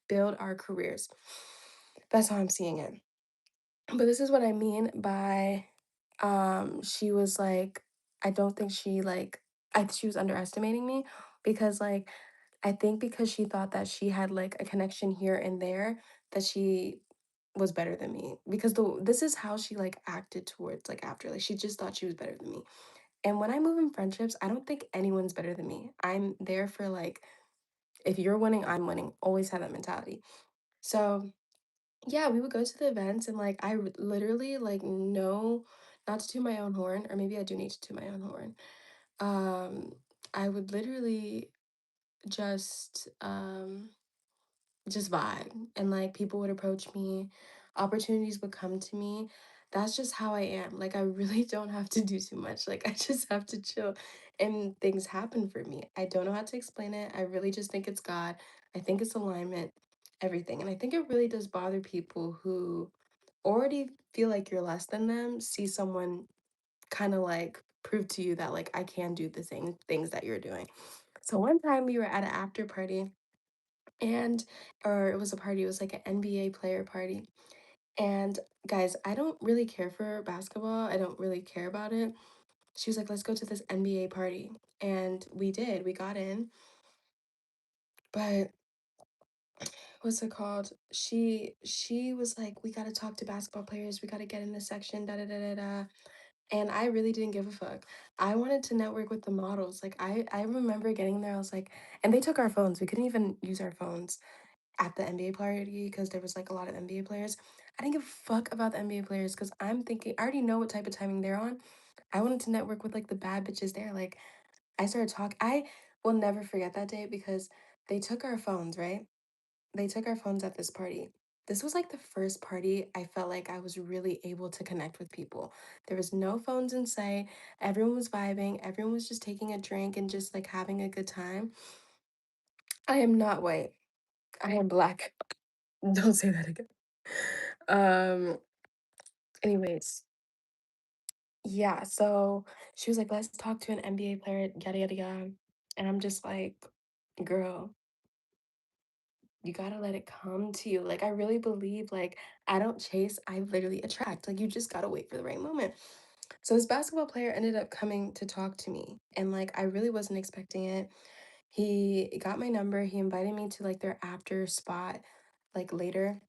build our careers. That's how I'm seeing it. But this is what I mean by she was like, I don't think she like she was underestimating me because like I think because she thought that she had like a connection here and there that she was better than me because this is how she like acted towards like after like she just thought she was better than me. And when I move in friendships, I don't think anyone's better than me. I'm there for like if you're winning, I'm winning. Always have that mentality. So yeah, we would go to the events and like literally like no, not to toot my own horn, or maybe I do need to toot my own horn. Um, I would literally just just vibe and like people would approach me, opportunities would come to me. That's just how I am. Like I really don't have to do too much. Like I just have to chill and things happen for me. I don't know how to explain it. I really just think it's God. I think it's alignment, everything. And I think it really does bother people who already feel like you're less than them, see someone kind of like prove to you that like I can do the same things that you're doing. So one time we were at an after party and or it was a party, it was like an NBA player party. And guys, I don't really care for basketball. I don't really care about it. She was like, "Let's go to this NBA party." And we did. We got in. But what's it called? She was like, "We got to talk to basketball players. We got to get in this section, da da da da da." And I really didn't give a fuck. I wanted to network with the models. Like I remember getting there. I was like, and they took our phones. We couldn't even use our phones at the NBA party because there was like a lot of NBA players. I didn't give a fuck about the NBA players because I'm thinking I already know what type of timing they're on. I wanted to network with like the bad bitches there. Like I started talking. I will never forget that day because they took our phones, right? They took our phones at this party. This was like the first party I felt like I was really able to connect with people. There was no phones in sight. Everyone was vibing. Everyone was just taking a drink and just like having a good time. I am not white. I am black. Don't say that again. Um, anyways, yeah, so she was like, let's talk to an NBA player, yada yada yada. And I'm just like, girl, you gotta let it come to you. Like I really believe like I don't chase, I literally attract. Like you just gotta wait for the right moment. So this basketball player ended up coming to talk to me. And like I really wasn't expecting it. He got my number, he invited me to like their after spot like later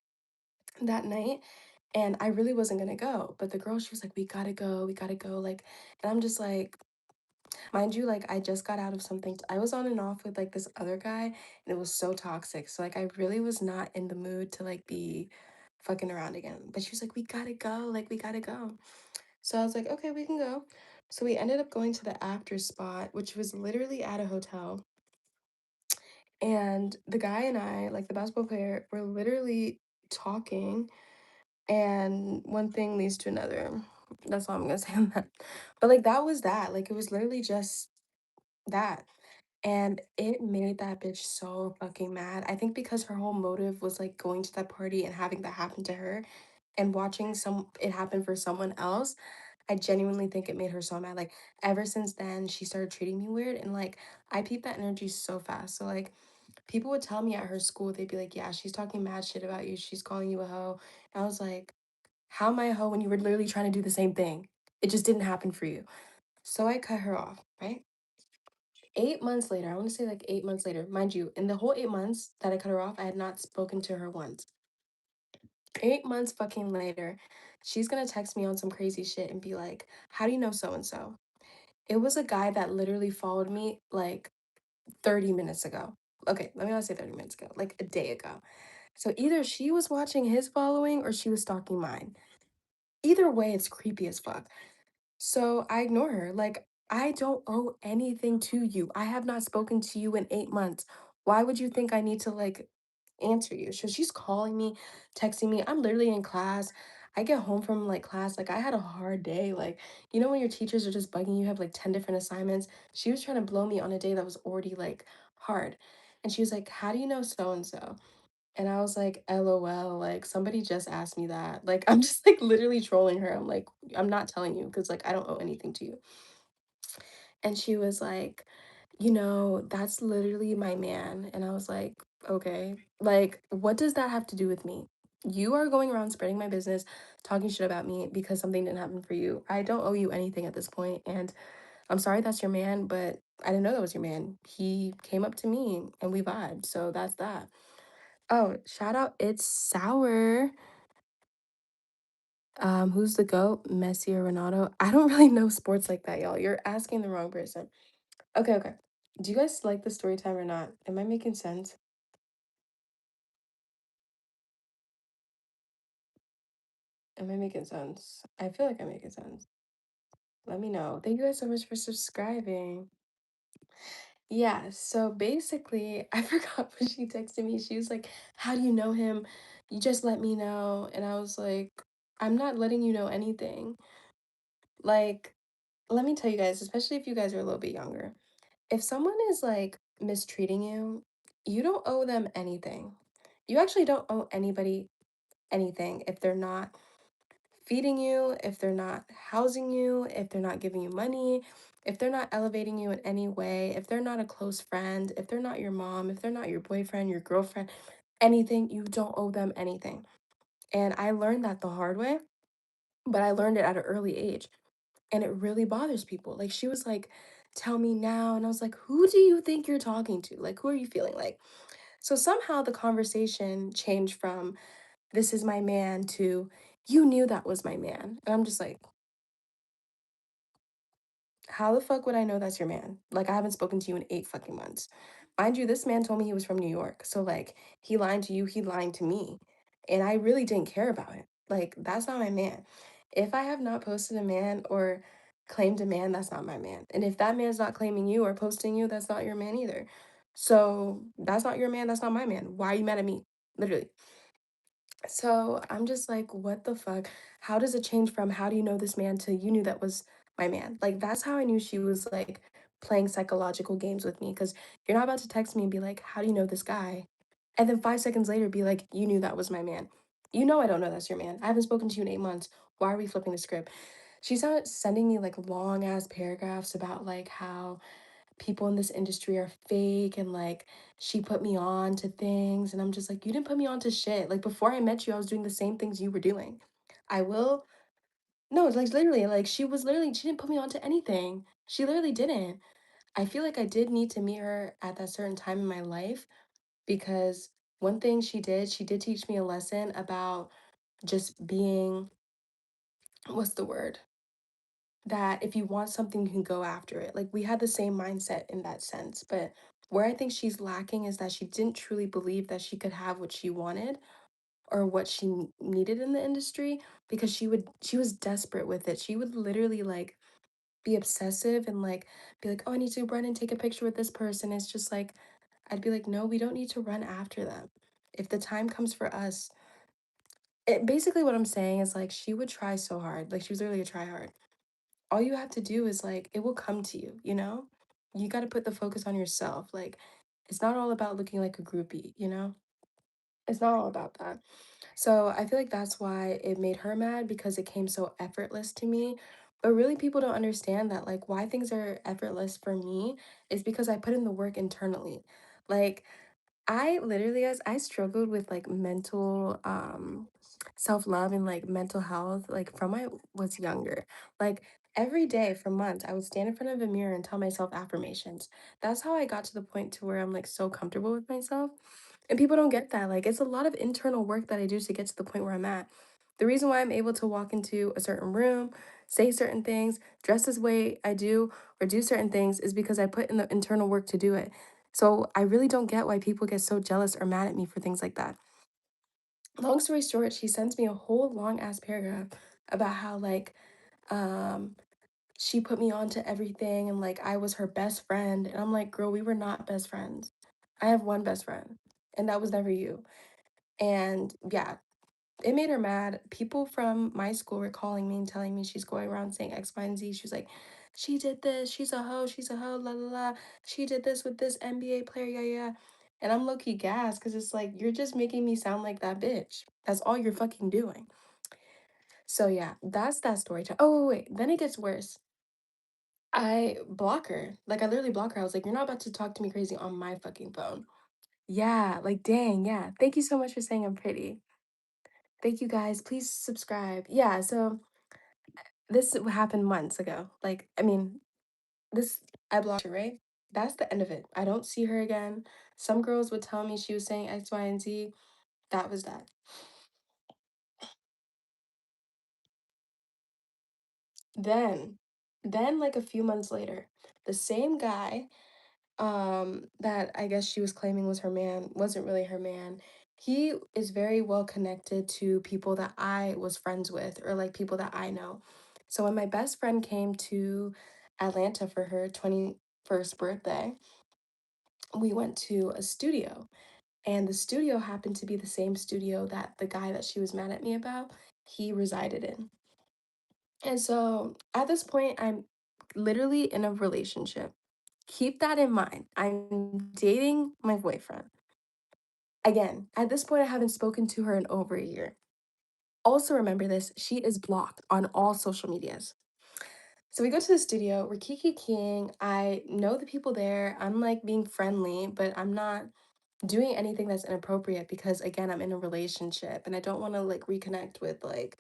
that night. And I really wasn't gonna go. But the girl, she was like, we gotta go, we gotta go. Like, and I'm just like, mind you, like I just got out of something. I was on and off with like this other guy and it was so toxic. So like I really was not in the mood to like be fucking around again. But she was like, we gotta go, like we gotta go. So I was like, okay, we can go. So we ended up going to the after spot, which was literally at a hotel. And the guy and I, like the basketball player, were literally talking and one thing leads to another. That's all I'm gonna say on that. But like that was that. Like it was literally just that. And it made that bitch so fucking mad. I think because her whole motive was like going to that party and having that happen to her and watching some it happen for someone else. I genuinely think it made her so mad. Like ever since then, she started treating me weird and like I peeped that energy so fast. So like people would tell me at her school, they'd be like, yeah, she's talking mad shit about you. She's calling you a hoe. And I was like, how am I a hoe when you were literally trying to do the same thing? It just didn't happen for you. So I cut her off, right? 8 months later, I want to say like 8 months later, mind you, in the whole 8 months that I cut her off, I had not spoken to her once. 8 months fucking later, she's gonna text me on some crazy shit and be like, how do you know so and so? It was a guy that literally followed me like 30 minutes ago. Okay, let me not say 30 minutes ago, like a day ago. So either she was watching his following or she was stalking mine. Either way, it's creepy as fuck. So I ignore her. Like, I don't owe anything to you. I have not spoken to you in 8 months. Why would you think I need to like answer you? So she's calling me, texting me. I'm literally in class. I get home from like class. Like, I had a hard day. Like, you know, when your teachers are just bugging you, have like 10 different assignments. She was trying to blow me on a day that was already like hard. And she was like, how do you know so and so? And I was like, LOL, like somebody just asked me that. Like I'm just like literally trolling her. I'm like, I'm not telling you because like I don't owe anything to you. And she was like, you know, that's literally my man. And I was like, okay, like what does that have to do with me? You are going around spreading my business, talking shit about me because something didn't happen for you. I don't owe you anything at this point, and I'm sorry that's your man, but I didn't know that was your man. He came up to me and we vibed, so that's that. Oh, shout out, it's Sour. Who's the GOAT? Messi or Ronaldo? I don't really know sports like that, y'all. You're asking the wrong person. Okay, okay. Do you guys like the story time or not? Am I making sense? Am I making sense? I feel like I'm making sense. Let me know. Thank you guys so much for subscribing. Yeah, so basically, I forgot what she texted me. She was like, how do you know him? You just let me know. And I was like, I'm not letting you know anything. Like, let me tell you guys, especially if you guys are a little bit younger, if someone is like mistreating you, you don't owe them anything. You actually don't owe anybody anything if they're not feeding you, if they're not housing you, if they're not giving you money, if they're not elevating you in any way, if they're not a close friend, if they're not your mom, if they're not your boyfriend, your girlfriend, anything, you don't owe them anything. And I learned that the hard way, but I learned it at an early age. And it really bothers people. Like she was like, tell me now. And I was like, who do you think you're talking to? Like, who are you feeling like? So somehow the conversation changed from this is my man to you knew that was my man. And I'm just like, how the fuck would I know that's your man? Like, I haven't spoken to you in 8 fucking months. Mind you, this man told me he was from New York. So, like, he lying to you, he lying to me. And I really didn't care about it. Like, that's not my man. If I have not posted a man or claimed a man, that's not my man. And if that man's not claiming you or posting you, that's not your man either. So, that's not your man, that's not my man. Why are you mad at me? Literally. So I'm just like, what the fuck? How does it change from how do you know this man to you knew that was my man? Like, that's how I knew she was like playing psychological games with me. Cause you're not about to text me and be like, how do you know this guy? And then 5 seconds later be like, you knew that was my man. You know I don't know that's your man. I haven't spoken to you in 8 months. Why are we flipping the script? She started sending me like long ass paragraphs about like how people in this industry are fake and like she put me on to things and I'm just like you didn't put me on to shit. Like before I met you I was doing the same things you were doing. I will no, it's like literally like she didn't put me on to anything. She literally didn't. I feel like I did need to meet her at that certain time in my life because one thing she did teach me a lesson about just being what's the word? That if you want something, you can go after it. Like we had the same mindset in that sense. But where I think she's lacking is that she didn't truly believe that she could have what she wanted or what she needed in the industry because she was desperate with it. She would literally like be obsessive and like be like, oh, I need to run and take a picture with this person. It's just like I'd be like, no, we don't need to run after them. If the time comes for us, basically what I'm saying is like she would try so hard. Like she was literally a try hard all you have to do is like it will come to you, you know? You got to put the focus on yourself. Like it's not all about looking like a groupie, you know? It's not all about that. So I feel like that's why it made her mad because it came so effortless to me. But really people don't understand that like why things are effortless for me is because I put in the work internally. Like I literally, guys, I struggled with like mental self-love and like mental health like from I was younger. Like every day for months, I would stand in front of a mirror and tell myself affirmations. That's how I got to the point to where I'm like so comfortable with myself. And people don't get that. Like it's a lot of internal work that I do to get to the point where I'm at. The reason why I'm able to walk into a certain room, say certain things, dress this way I do, or do certain things is because I put in the internal work to do it. So I really don't get why people get so jealous or mad at me for things like that. Long story short, she sends me a whole long ass paragraph about how um she put me on to everything and like I was her best friend. And I'm like, girl, we were not best friends. I have one best friend, and that was never you. And yeah, it made her mad. People from my school were calling me and telling me she's going around saying X, Y, and Z. She was like, she did this, she's a hoe, la la la. She did this with this NBA player, yeah, yeah. And I'm low-key gassed because it's like, you're just making me sound like that bitch. That's all you're fucking doing. So yeah, that's that story time. Oh, wait, wait. Then it gets worse. I block her. Like I literally block her. I was like, you're not about to talk to me crazy on my fucking phone. Yeah, like dang, yeah. Thank you so much for saying I'm pretty. Thank you guys. Please subscribe. Yeah, so this happened months ago. Like, I mean, this I blocked her, right? That's the end of it. I don't see her again. Some girls would tell me she was saying X, Y, and Z. That was that. Then, then like a few months later, the same guy that I guess she was claiming was her man wasn't really her man. He is very well connected to people that I was friends with or like people that I know. So when my best friend came to Atlanta for her 21st birthday, we went to a studio, and the studio happened to be the same studio that the guy that she was mad at me about, he resided in. And so at this point I'm literally in a relationship. Keep that in mind. I'm dating my boyfriend. Again, at this point, I haven't spoken to her in over a year. Also, remember this, she is blocked on all social medias. So we go to the studio, we're kiki keying. I know the people there. I'm like being friendly, but I'm not doing anything that's inappropriate because, again, I'm in a relationship and I don't want to like reconnect with like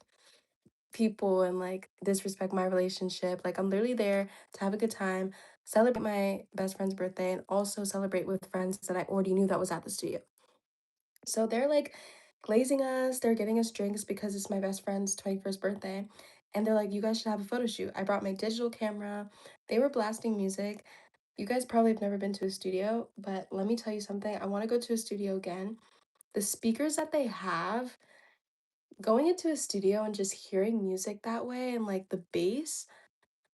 people and like disrespect my relationship. Like, I'm literally there to have a good time, celebrate my best friend's birthday, and also celebrate with friends that I already knew that was at the studio. So they're like glazing us, they're getting us drinks because it's my best friend's 21st birthday. And they're like, you guys should have a photo shoot. I brought my digital camera. They were blasting music. You guys probably have never been to a studio, but let me tell you something. I want to go to a studio again. The speakers that they have, going into a studio and just hearing music that way and like the bass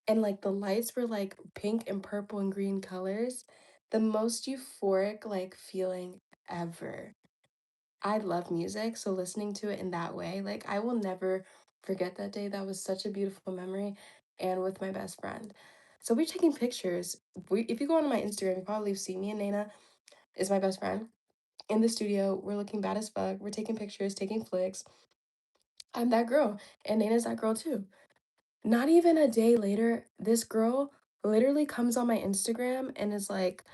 and like the lights were like pink and purple and green colors, the most euphoric like feeling ever. I love music, so listening to it in that way, like I will never forget that day. That was such a beautiful memory, and with my best friend. So we're taking pictures. If you go on my Instagram, you probably see me and Nana is my best friend in the studio. We're looking bad as fuck. We're taking pictures, taking flicks. I'm that girl, and Nana's that girl too. Not even a day later, this girl literally comes on my Instagram and is like,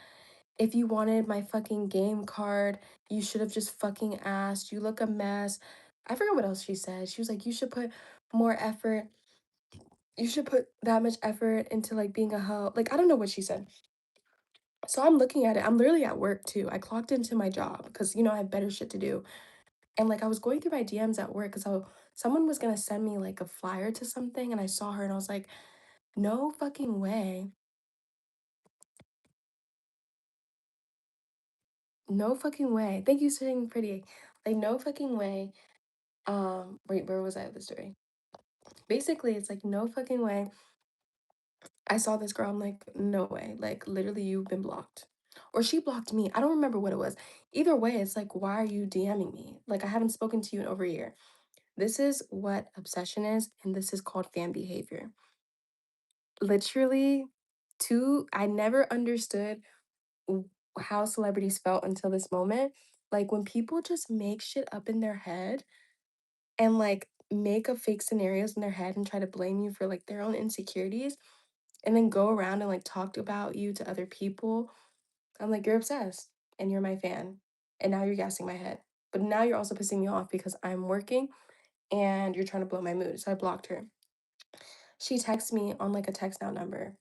if you wanted my fucking game card, you should have just fucking asked. You look a mess. I forgot what else she said. She was like, you should put more effort. You should put that much effort into like being a hoe. Like, I don't know what she said. So I'm looking at it. I'm literally at work too. I clocked into my job because, I have better shit to do. And like, I was going through my DMs at work because someone was going to send me like a flyer to something. And I saw her and I was like, no fucking way. No fucking way. Thank you for saying pretty. Like, no fucking way. Wait, where was I at the story? Basically, it's like, no fucking way. I saw this girl, I'm like, no way. Like, literally, you've been blocked. Or she blocked me. I don't remember what it was. Either way, it's like, why are you DMing me? Like, I haven't spoken to you in over a year. This is what obsession is, and this is called fan behavior. Literally, I never understood how celebrities felt until this moment. Like, when people just make shit up in their head and like make up fake scenarios in their head and try to blame you for like their own insecurities and then go around and like talk about you to other people. I'm like, you're obsessed and you're my fan. And now you're gassing my head. But now you're also pissing me off because I'm working and you're trying to blow my mood. So I blocked her. She texts me on like a text now number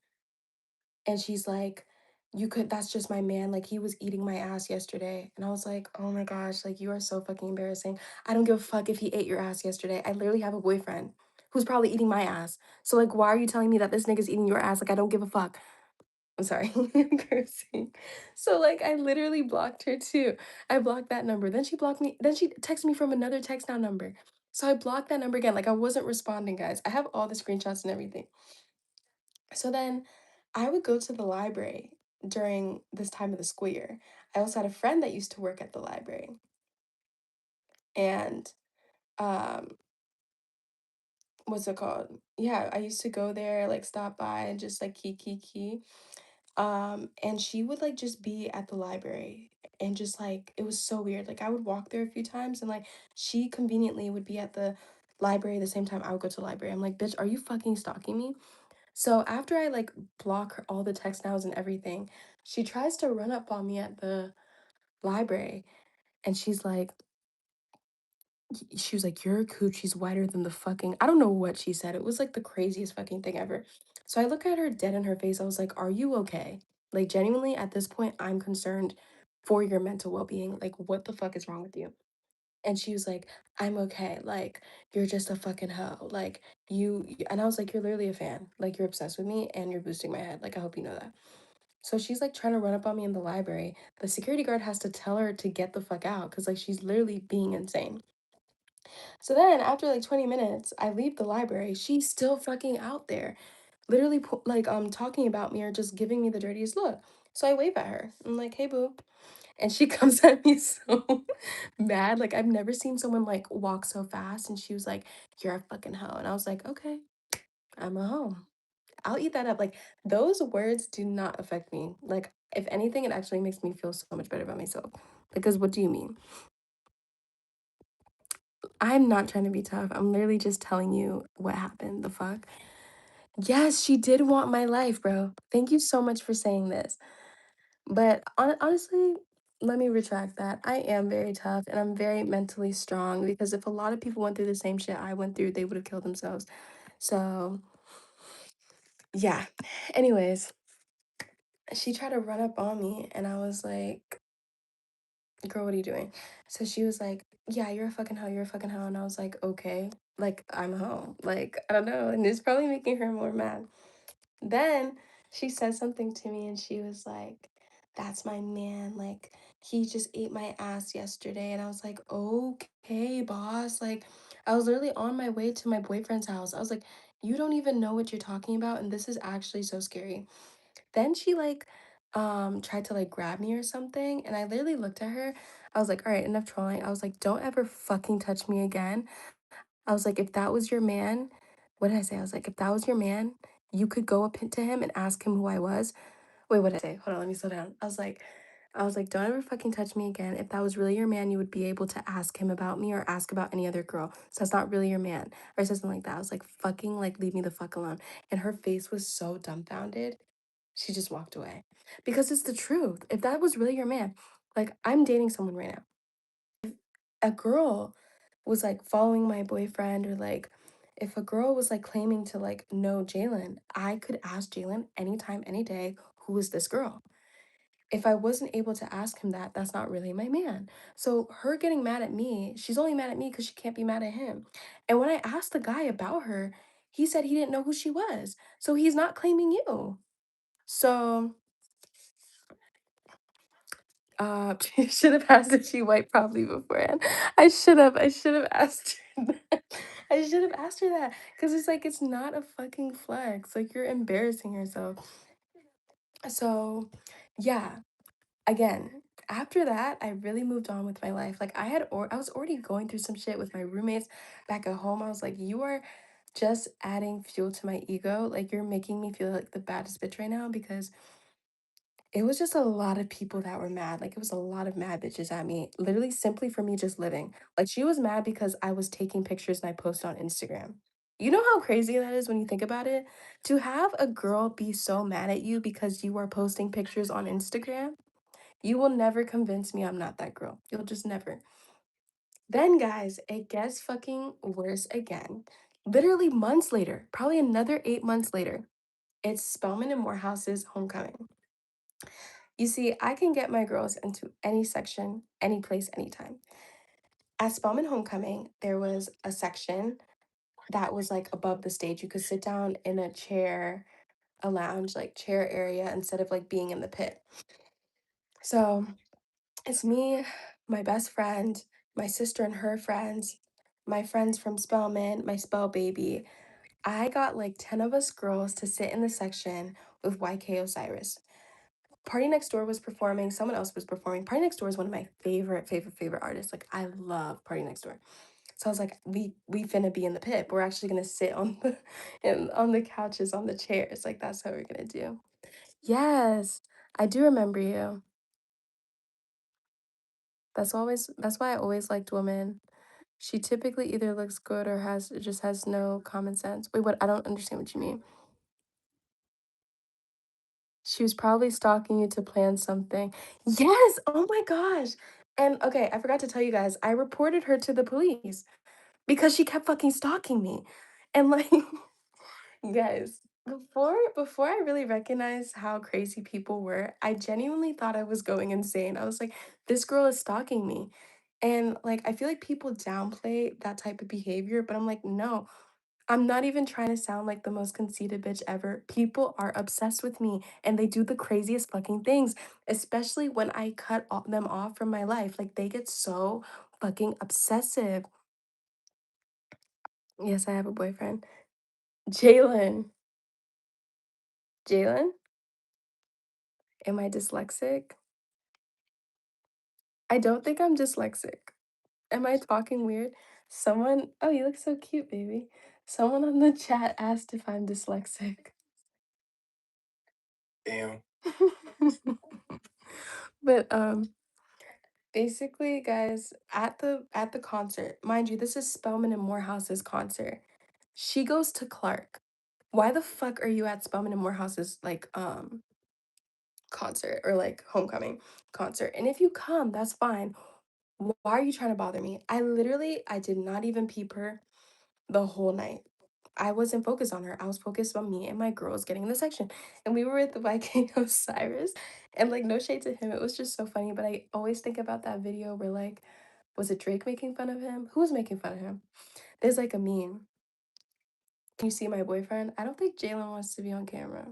and she's like, that's just my man. Like, he was eating my ass yesterday. And I was like, oh my gosh, like, you are so fucking embarrassing. I don't give a fuck if he ate your ass yesterday. I literally have a boyfriend who's probably eating my ass. So, like, why are you telling me that this nigga's eating your ass? Like, I don't give a fuck. I'm sorry, I'm cursing. So, like, I literally blocked her too. I blocked that number, then she blocked me then she texted me from another text now number. So I blocked that number again, like, I wasn't responding, guys. I have all the screenshots and everything. So then I would go to the library during this time of the school year. I also had a friend that used to work at the library, and, um, what's it called? Yeah, I used to go there, like, stop by and just, like, key. And she would, like, just be at the library and just, like it was so weird, like, I would walk there a few times and, like, she conveniently would be at the library the same time I would go to the library. I'm like, "Bitch, are you fucking stalking me?" So after I, like, block her all the text nows and everything, she tries to run up on me at the library, and she's like she was like, "Your coochie's whiter than the fucking" I don't know what she said, it was, like, the craziest fucking thing ever. So I look at her dead in her face, I was like, "Are you okay?" Like, genuinely, at this point, I'm concerned for your mental well-being, like, what the fuck is wrong with you? And she was like, "I'm okay, like, you're just a fucking hoe, like, and I was like, "You're literally a fan, like, you're obsessed with me and you're boosting my head, like, I hope you know that." So she's, like, trying to run up on me in the library. The security guard has to tell her to get the fuck out because like, she's literally being insane. So then after, like, 20 minutes, I leave the library, she's still fucking out there, literally, like, talking about me or just giving me the dirtiest look. So I wave at her. I'm like, "Hey, boo." And she comes at me so mad, like, I've never seen someone, like, walk so fast, and she was like, "You're a fucking hoe." And I was like, "Okay, I'm a hoe. I'll eat that up." Like, those words do not affect me. Like, if anything, it actually makes me feel so much better about myself. Because what do you mean? I'm not trying to be tough. I'm literally just telling you what happened. The fuck? Yes, she did want my life, bro. Thank you so much for saying this. But honestly, let me retract that. I am very tough and I'm very mentally strong because if a lot of people went through the same shit I went through, they would have killed themselves. So, yeah. Anyways, she tried to run up on me and I was like, "Girl, what are you doing?" So she was like, "Yeah, you're a fucking hoe, you're a fucking hoe." And I was like, "Okay, like I'm a hoe." Like, I don't know. And it's probably making her more mad. Then she said something to me and she was like, "That's my man. Like, he just ate my ass yesterday." And I was like, "Okay, boss." Like, I was literally on my way to my boyfriend's house. I was like, "You don't even know what you're talking about." And this is actually so scary. Then she like tried to like grab me or something. And I literally looked at her. I was like, "All right, enough trolling." I was like, "Don't ever fucking touch me again." I was like, "If that was your man," what did I say? I was like, "If that was your man, you could go up to him and ask him who I was." Wait, what did I say? Hold on, let me slow down. I was like, "Don't ever fucking touch me again. If that was really your man, you would be able to ask him about me or ask about any other girl. So that's not really your man." Or something like that. I was like, "Fucking like leave me the fuck alone." And her face was so dumbfounded. She just walked away. Because it's the truth. If that was really your man, like I'm dating someone right now, a girl was like following my boyfriend or like if a girl was like claiming to like know Jalen, I could ask Jalen anytime, any day, who is this girl? If I wasn't able to ask him that, that's not really my man. So her getting mad at me, she's only mad at me because she can't be mad at him. And when I asked the guy about her, he said he didn't know who she was. So he's not claiming you. So should have asked if she white probably beforehand. I should have asked her that. I should have asked her that because it's like it's not a fucking flex. Like you're embarrassing yourself. So, yeah. Again, after that, I really moved on with my life. Like I was already going through some shit with my roommates back at home. I was like, you are just adding fuel to my ego. Like you're making me feel like the baddest bitch right now because it was just a lot of people that were mad, like, it was a lot of mad bitches at me, literally simply for me just living. Like, she was mad because I was taking pictures and I posted on Instagram. You know how crazy that is when you think about it? To have a girl be so mad at you because you are posting pictures on Instagram, you will never convince me I'm not that girl. You'll just never. Then, guys, it gets fucking worse again. Literally months later, probably another 8 months later, it's Spelman and Morehouse's homecoming. You see, I can get my girls into any section, any place, anytime. At Spelman Homecoming, there was a section that was like above the stage. You could sit down in a chair a lounge, like chair area instead of like being in the pit. So it's me, my best friend, my sister and her friends, my friends from Spelman, my Spell baby. I got like 10 of us girls to sit in the section with YK Osiris. Party Next Door was performing, someone else was performing. Party Next Door is one of my favorite artists. Like I love Party Next Door. So I was like, we finna be in the pit. We're actually gonna sit on the on the couches, on the chairs. Like that's how we're gonna do. Yes, I do remember you. That's why I always liked women. She typically either looks good or just has no common sense. Wait, what? I don't understand what you mean. She was probably stalking you to plan something. Yes! Oh my gosh. And okay, I forgot to tell you guys, I reported her to the police because she kept fucking stalking me. And like, guys, before I really recognized how crazy people were, I genuinely thought I was going insane. I was like, this girl is stalking me. And like, I feel like people downplay that type of behavior, but I'm like, no, I'm not even trying to sound like the most conceited bitch ever. People are obsessed with me and they do the craziest fucking things, especially when I them off from my life. Like they get so fucking obsessive. Yes, I have a boyfriend. Jalen. Jalen, am I dyslexic? I don't think I'm dyslexic. Am I talking weird? Oh, you look so cute, baby. Someone on the chat asked if I'm dyslexic. Damn. But basically, guys, at the concert, mind you, this is Spellman and Morehouse's concert. She goes to Clark. Why the fuck are you at Spellman and Morehouse's like concert or like homecoming concert? And if you come, that's fine. Why are you trying to bother me? I did not even peep her the whole night. I wasn't focused on her. I was focused on me and my girls getting in the section. And we were at the YK Osiris. And like no shade to him. It was just so funny. But I always think about that video where like, was it Drake making fun of him? Who was making fun of him? There's like a meme. Can you see my boyfriend? I don't think Jalen wants to be on camera.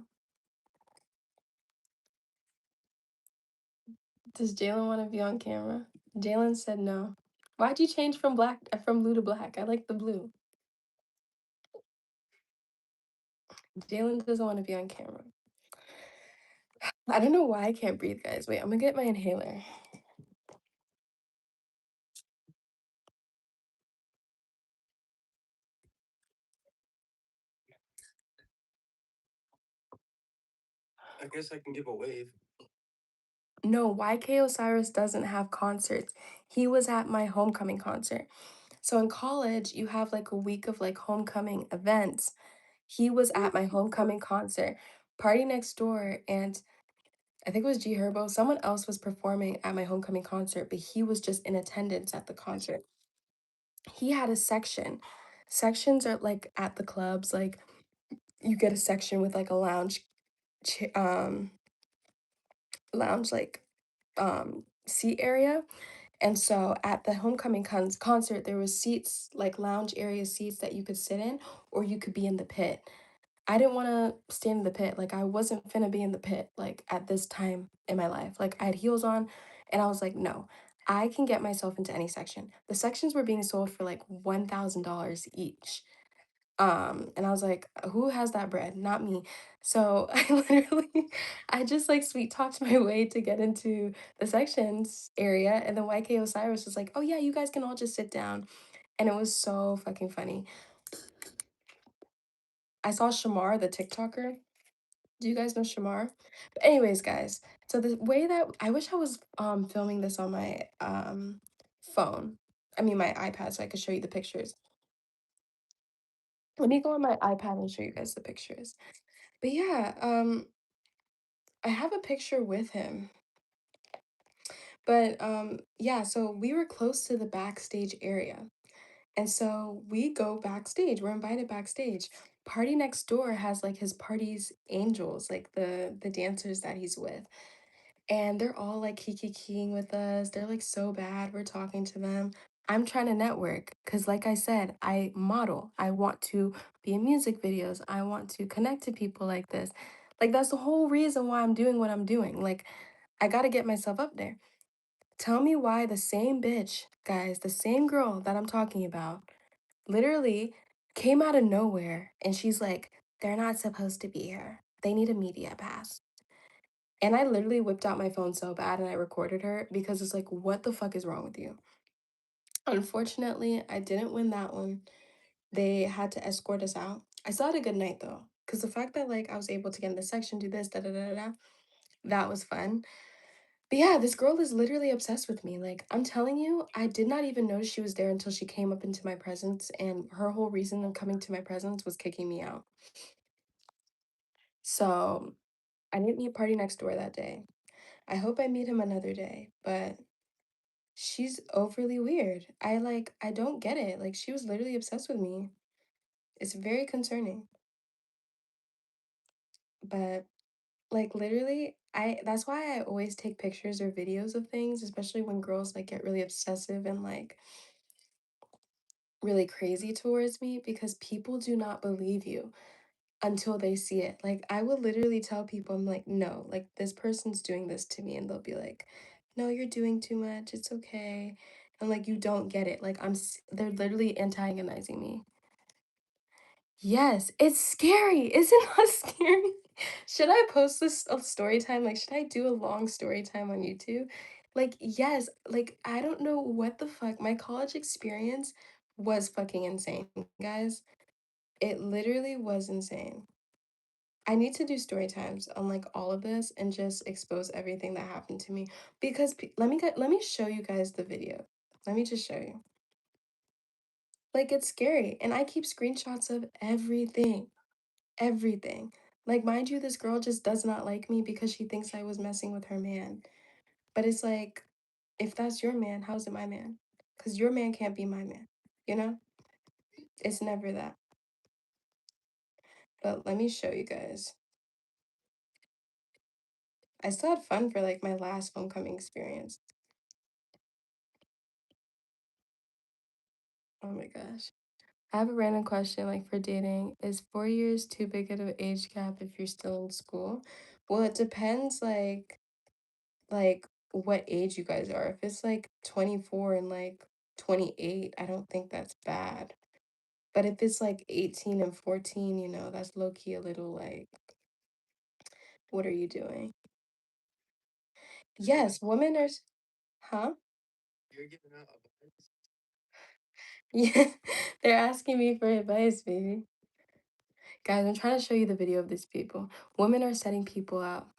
Does Jalen want to be on camera? Jalen said no. Why'd you change from blue to black? I like the blue. Jalen doesn't want to be on camera. I don't know why I can't breathe, guys. Wait, I'm gonna get my inhaler. I guess I can give a wave. No, YK Osiris doesn't have concerts. He was at my homecoming concert. So in college, you have like a week of like homecoming events. He was at my homecoming concert. Party Next Door and I think it was G Herbo. Someone else was performing at my homecoming concert, but he was just in attendance at the concert. He had a section. Sections are like at the clubs, like you get a section with like a ch- um lounge like seat area. And so at the homecoming concert, there was seats, like lounge area seats that you could sit in, or you could be in the pit. I didn't want to stand in the pit. Like I wasn't finna be in the pit, like at this time in my life. Like I had heels on, and I was like, no, I can get myself into any section. The sections were being sold for like $1,000 each. And I was like, who has that bread? Not me. So I just like sweet talked my way to get into the sections area. And then YK Osiris was like, oh yeah, you guys can all just sit down. And it was so fucking funny. I saw Shamar, the TikToker. Do you guys know Shamar? But anyways, guys, so the way that I wish I was filming this on my phone. I mean my iPad so I could show you the pictures. Let me go on my iPad and show you guys the pictures. But yeah, I have a picture with him. But yeah, so we were close to the backstage area. And so we go backstage. We're invited backstage. Party Next Door has like his party's angels, like the dancers that he's with. And they're all like kiki-kiing with us. They're like so bad. We're talking to them. I'm trying to network because, like I said, I model. I want to be in music videos. I want to connect to people like this. Like, that's the whole reason why I'm doing what I'm doing. Like, I gotta get myself up there. Tell me why the same bitch, guys, the same girl that I'm talking about, literally came out of nowhere and she's like, they're not supposed to be here. They need a media pass. And I literally whipped out my phone so bad and I recorded her because it's like, what the fuck is wrong with you? Unfortunately, I didn't win that one. They had to escort us out. I still had a good night though, because the fact that like I was able to get in the section, do this, da da da da, da, that was fun. But yeah, this girl is literally obsessed with me. Like, I'm telling you, I did not even know she was there until she came up into my presence, and her whole reason of coming to my presence was kicking me out. So I didn't meet Party Next Door that day. I hope I meet him another day, but she's overly weird. I don't get it. Like, she was literally obsessed with me. It's very concerning. But like literally, I that's why I always take pictures or videos of things, especially when girls like get really obsessive and like really crazy towards me because people do not believe you until they see it. Like I will literally tell people, I'm like, no, like this person's doing this to me, and they'll be like, no, you're doing too much. It's okay. And like you don't get it. Like they're literally antagonizing me. Yes, it's scary. Isn't that scary? Should I post this a story time? Like, should I do a long story time on YouTube? Like, yes, like I don't know what the fuck. My college experience was fucking insane, guys. It literally was insane. I need to do story times on like all of this and just expose everything that happened to me because let me show you guys the video. Let me just show you. Like it's scary and I keep screenshots of everything. Everything. Like, mind you, this girl just does not like me because she thinks I was messing with her man. But it's like, if that's your man, how is it my man? Because your man can't be my man, you know? It's never that. But let me show you guys. I still had fun for like my last homecoming experience. Oh my gosh. I have a random question like for dating. Is 4 years too big of an age gap if you're still in school? Well, it depends like what age you guys are. If it's like 24 and like 28, I don't think that's bad. But if it's like 18 and 14, that's low key a little like, what are you doing? Yes, women are, huh? Yeah, they're asking me for advice, baby. Guys, I'm trying to show you the video of these people. Women are setting people up.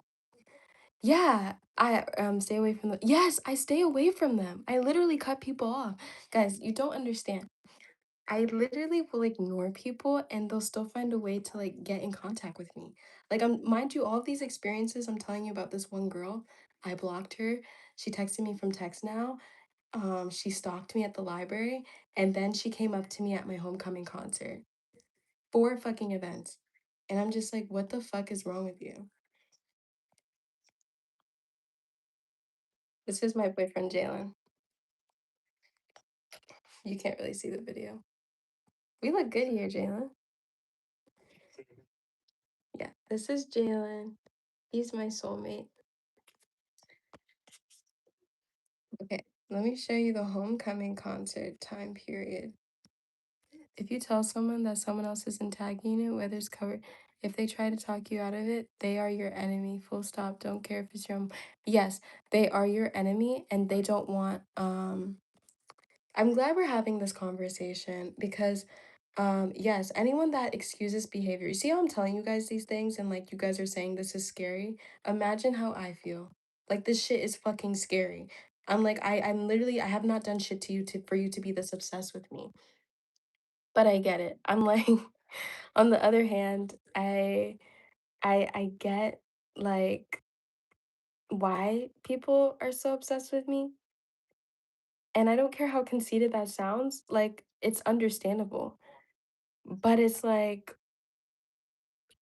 Yeah, I stay away from them. Yes, I stay away from them. I literally cut people off. Guys, you don't understand. I literally will ignore people and they'll still find a way to like get in contact with me. Like mind you, all of these experiences I'm telling you about this one girl, I blocked her. She texted me from text now. She stalked me at the library and then she came up to me at my homecoming concert. 4 fucking events. And I'm just like, what the fuck is wrong with you? This is my boyfriend Jalen. You can't really see the video. We look good here, Jalen. Yeah, this is Jalen. He's my soulmate. Okay, let me show you the homecoming concert time period. If you tell someone that someone else is tagging you, whether it's covered, if they try to talk you out of it, they are your enemy. Full stop. Don't care if it's your own. Yes, they are your enemy and they don't want I'm glad we're having this conversation because yes, anyone that excuses behavior. You see how I'm telling you guys these things and like you guys are saying this is scary? Imagine how I feel. Like this shit is fucking scary. I'm like I'm literally I have not done shit to you to for you to be this obsessed with me. But I get it. I'm like on the other hand, I get like why people are so obsessed with me. And I don't care how conceited that sounds, like it's understandable. But it's like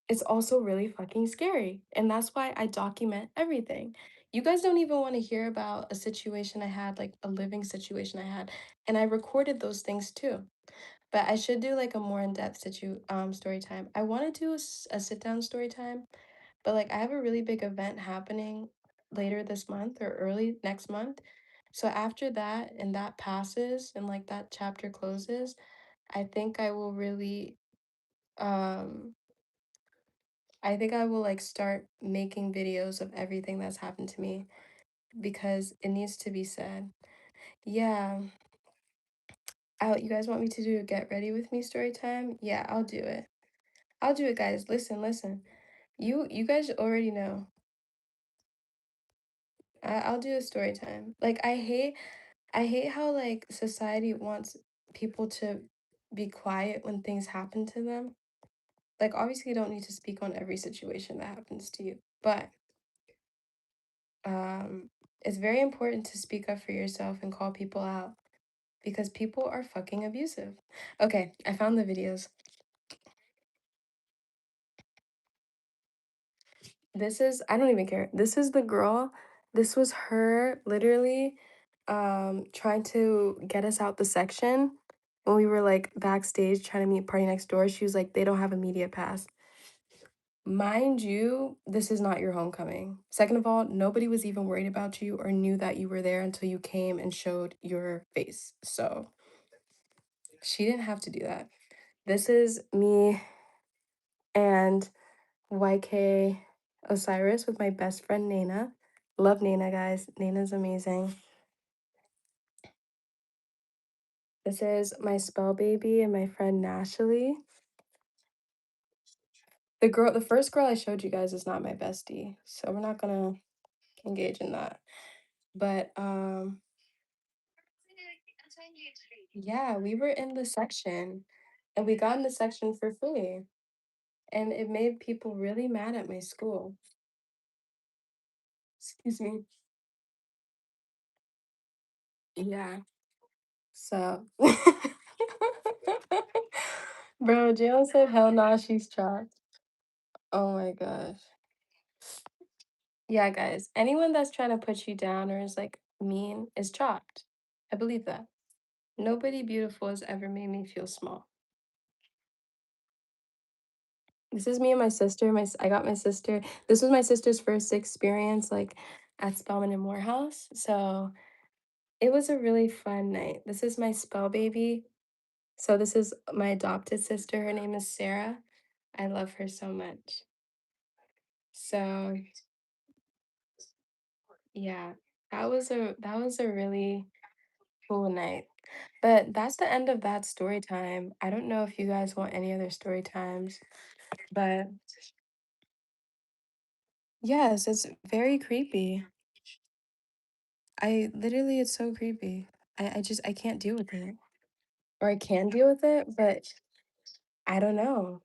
it's also really fucking scary. And that's why I document everything. You guys don't even want to hear about a situation I had, like a living situation I had. And I recorded those things too. But I should do like a more in-depth story time. I want to do a sit down story time, But like I have a really big event happening later this month or early next month. So after that and that passes and like that chapter closes, I think I will really um I think I will like start making videos of everything that's happened to me because it needs to be said. Yeah. You guys want me to do a get ready with me story time? Yeah, I'll do it. I'll do it, guys. Listen, listen. You guys already know. I'll do a story time. Like I hate how like society wants people to be quiet when things happen to them. Like obviously you don't need to speak on every situation that happens to you, but it's very important to speak up for yourself and call people out because people are fucking abusive. Okay, I found the videos. This is I don't even care. This is the girl. This was her literally trying to get us out the section when we were like backstage trying to meet party next door. She was like, they don't have a media pass. Mind you, this is not your homecoming. Second of all, nobody was even worried about you or knew that you were there until you came and showed your face. So she didn't have to do that. This is me and YK Osiris with my best friend Nana. Love Nana, guys. Nana's amazing. This is my spell baby and my friend Nashley. The first girl I showed you guys is not my bestie, so we're not gonna engage in that. But yeah, we were in the section and we got in the section for free. And it made people really mad at my school. Excuse me. Yeah. So bro, Jalen said hell nah, she's trapped. Oh my gosh. Yeah, guys. Anyone that's trying to put you down or is like mean is chopped. I believe that. Nobody beautiful has ever made me feel small. This is me and my sister. I got my sister. This was my sister's first experience like at Spelman and Morehouse. So it was a really fun night. This is my spell baby. So this is my adopted sister. Her name is Sarah. I love her so much. So yeah, that was a really cool night. But that's the end of that story time. I don't know if you guys want any other story times, but yes, it's very creepy. I literally it's so creepy. I just I can't deal with it. Or I can deal with it, but I don't know.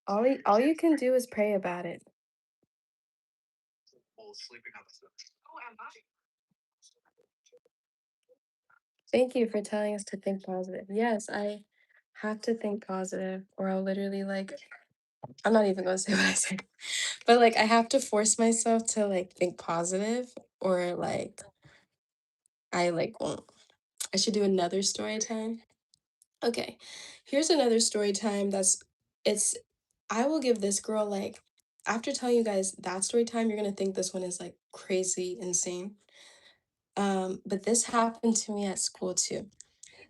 All you can do is pray about it. Thank you for telling us to think positive. Yes, I have to think positive or I'll literally like I'm not even gonna say what I said. But like I have to force myself to like think positive or like I like won't. I should do another story time. Okay. Here's another story time it's I will give this girl like after telling you guys that story time, you're gonna think this one is like crazy insane. But this happened to me at school too.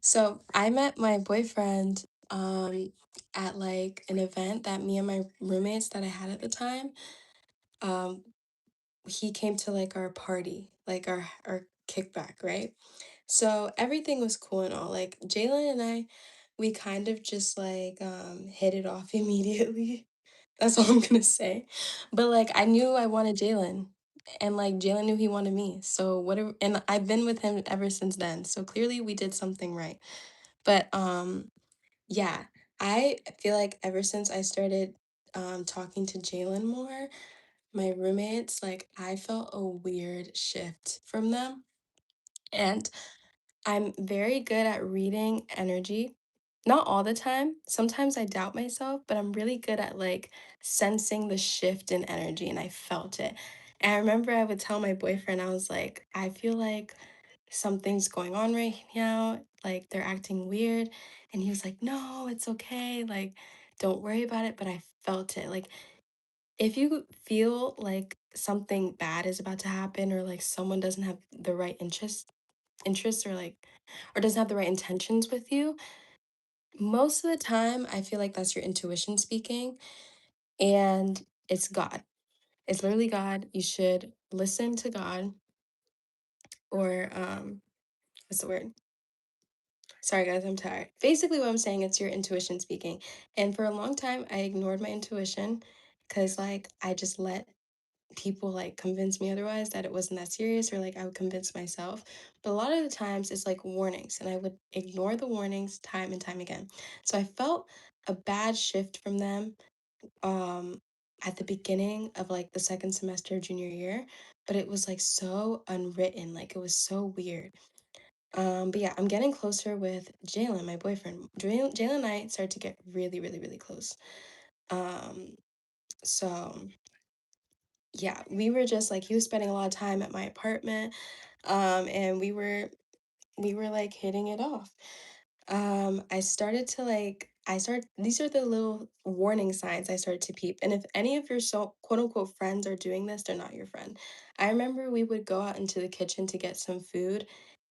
So I met my boyfriend at like an event that me and my roommates that I had at the time. Um he came to like our party, like our kickback, right? So everything was cool and all. Like Jalen and I, we kind of just like hit it off immediately. That's all I'm gonna say. But like I knew I wanted Jalen. And like Jalen knew he wanted me. So whatever and I've been with him ever since then. So clearly we did something right. But yeah, I feel like ever since I started talking to Jalen more, my roommates, like I felt a weird shift from them. And I'm very good at reading energy. Not all the time. Sometimes I doubt myself, but I'm really good at like sensing the shift in energy and I felt it. And I remember I would tell my boyfriend, I was like, I feel like something's going on right now. Like they're acting weird. And he was like, no, it's okay. Like, don't worry about it. But I felt it. Like If you feel like something bad is about to happen or like someone doesn't have the right interests or like or doesn't have the right intentions with you, most of the time I feel like that's your intuition speaking and it's God. It's literally God. You should listen to God or what's the word? Sorry guys, I'm tired. Basically what I'm saying, it's your intuition speaking. And for a long time I ignored my intuition because like I just let people like convince me otherwise that it wasn't that serious or like I would convince myself. But a lot of the times it's like warnings and I would ignore the warnings time and time again. So I felt a bad shift from them um at the beginning of like the second semester of junior year, but it was like so unwritten, like it was so weird. But yeah, I'm getting closer with Jalen, my boyfriend. Jalen and I started to get really, really, really close. Um, so yeah, we were just like he was spending a lot of time at my apartment, and we were like hitting it off. I started to like I started these are the little warning signs I started to peep. And if any of your so quote unquote friends are doing this, they're not your friend. I remember we would go out into the kitchen to get some food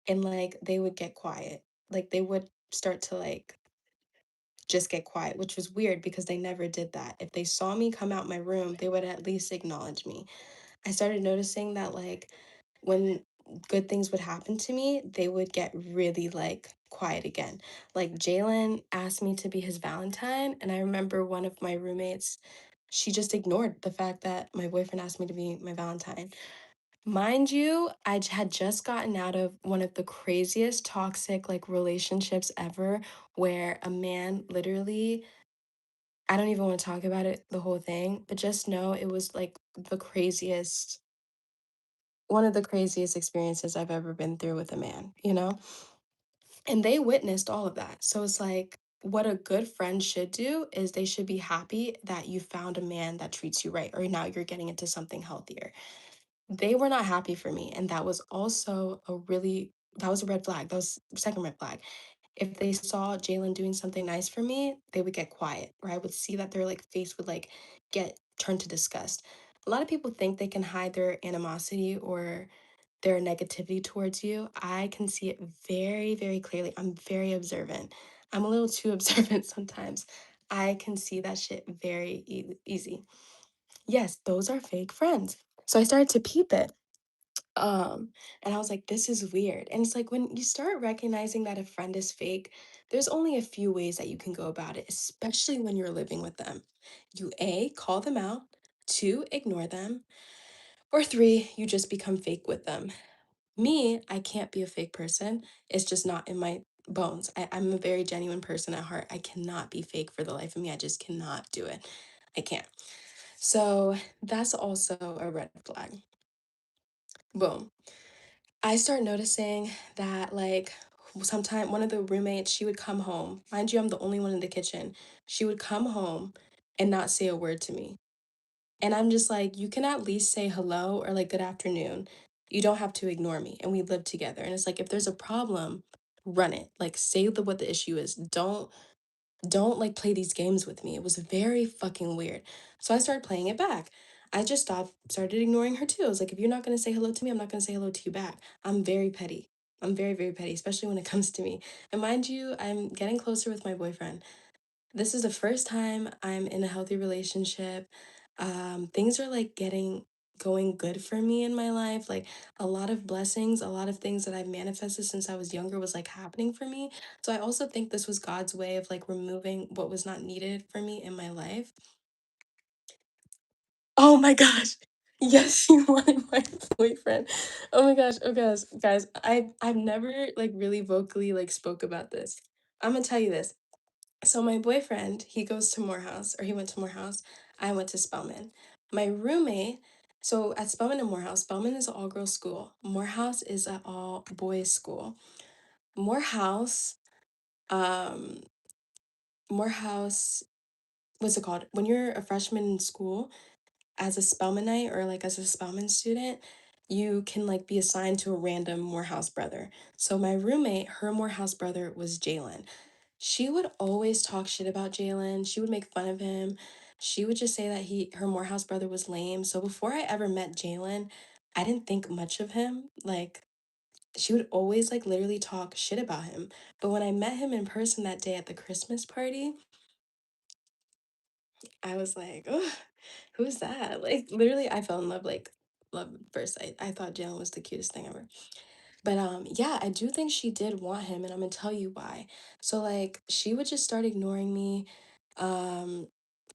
and like they would get quiet. Like they would start to like just get quiet, which was weird because they never did that. If they saw me come out my room, they would at least acknowledge me. I started noticing that like when good things would happen to me, they would get really like quiet again. Like Jalen asked me to be his Valentine, and I remember one of my roommates, she just ignored the fact that my boyfriend asked me to be my Valentine. Mind you, had just gotten out of one of the craziest toxic like relationships ever where a man literally I don't even want to talk about it, the whole thing, but just know it was like the craziest one of the craziest experiences I've ever been through with a man, you know? And they witnessed all of that. So it's like, what a good friend should do is they should be happy that you found a man that treats you right, or now you're getting into something healthier. They were not happy for me. And that was also that was a red flag. That was second red flag. If they saw Jalen doing something nice for me, they would get quiet, or I would see that their like face would like get turned to disgust. A lot of people think they can hide their animosity or their negativity towards you. I can see it very, very clearly. I'm very observant. I'm a little too observant sometimes. I can see that shit very easy. Yes, those are fake friends. So I started to peep it. And I was like, this is weird. And it's like when you start recognizing that a friend is fake, there's only a few ways that you can go about it, especially when you're living with them. You A, call them out, two, ignore them, or three, you just become fake with them. Me, I can't be a fake person. It's just not in my bones. I'm a very genuine person at heart. I cannot be fake for the life of me. I just cannot do it. I can't. So that's also a red flag. Boom. I start noticing that like sometime one of the roommates, she would come home. Mind you, I'm the only one in the kitchen. She would come home and not say a word to me. And I'm just like, you can at least say hello or like good afternoon. You don't have to ignore me. And we live together. And it's like if there's a problem, run it. Like say what the issue is. Don't like play these games with me. It was very fucking weird. So I started playing it back. I just started ignoring her too. I was like, if you're not gonna say hello to me, I'm not gonna say hello to you back. I'm very petty. I'm very, very petty, especially when it comes to me. And mind you, I'm getting closer with my boyfriend. This is the first time I'm in a healthy relationship. Things are like going good for me in my life. Like a lot of blessings, a lot of things that I've manifested since I was younger was like happening for me. So I also think this was God's way of like removing what was not needed for me in my life. Oh my gosh. Yes, you wanted my boyfriend. Oh my gosh. Oh gosh, guys, I've never like really vocally like spoke about this. I'm gonna tell you this. So my boyfriend, he goes to Morehouse, or he went to Morehouse. I went to Spelman. My roommate, so at Spelman and Morehouse, Spelman is an all-girls school. Morehouse is an all-boys school. Morehouse, um, Morehouse, what's it called? When you're a freshman in school, as a Spelmanite or like as a Spelman student, you can like be assigned to a random Morehouse brother. So my roommate, her Morehouse brother was Jalen. She would always talk shit about Jalen. She would make fun of him. she would just say that her Morehouse brother was lame. So before I ever met Jalen, I didn't think much of him. Like she would always like literally talk shit about him. But when I met him in person that day at the Christmas party, I was like, oh, who's that? Like literally I fell in love, like love at first sight. I thought Jalen was the cutest thing ever. But yeah, I do think she did want him and I'm gonna tell you why. So like she would just start ignoring me. Um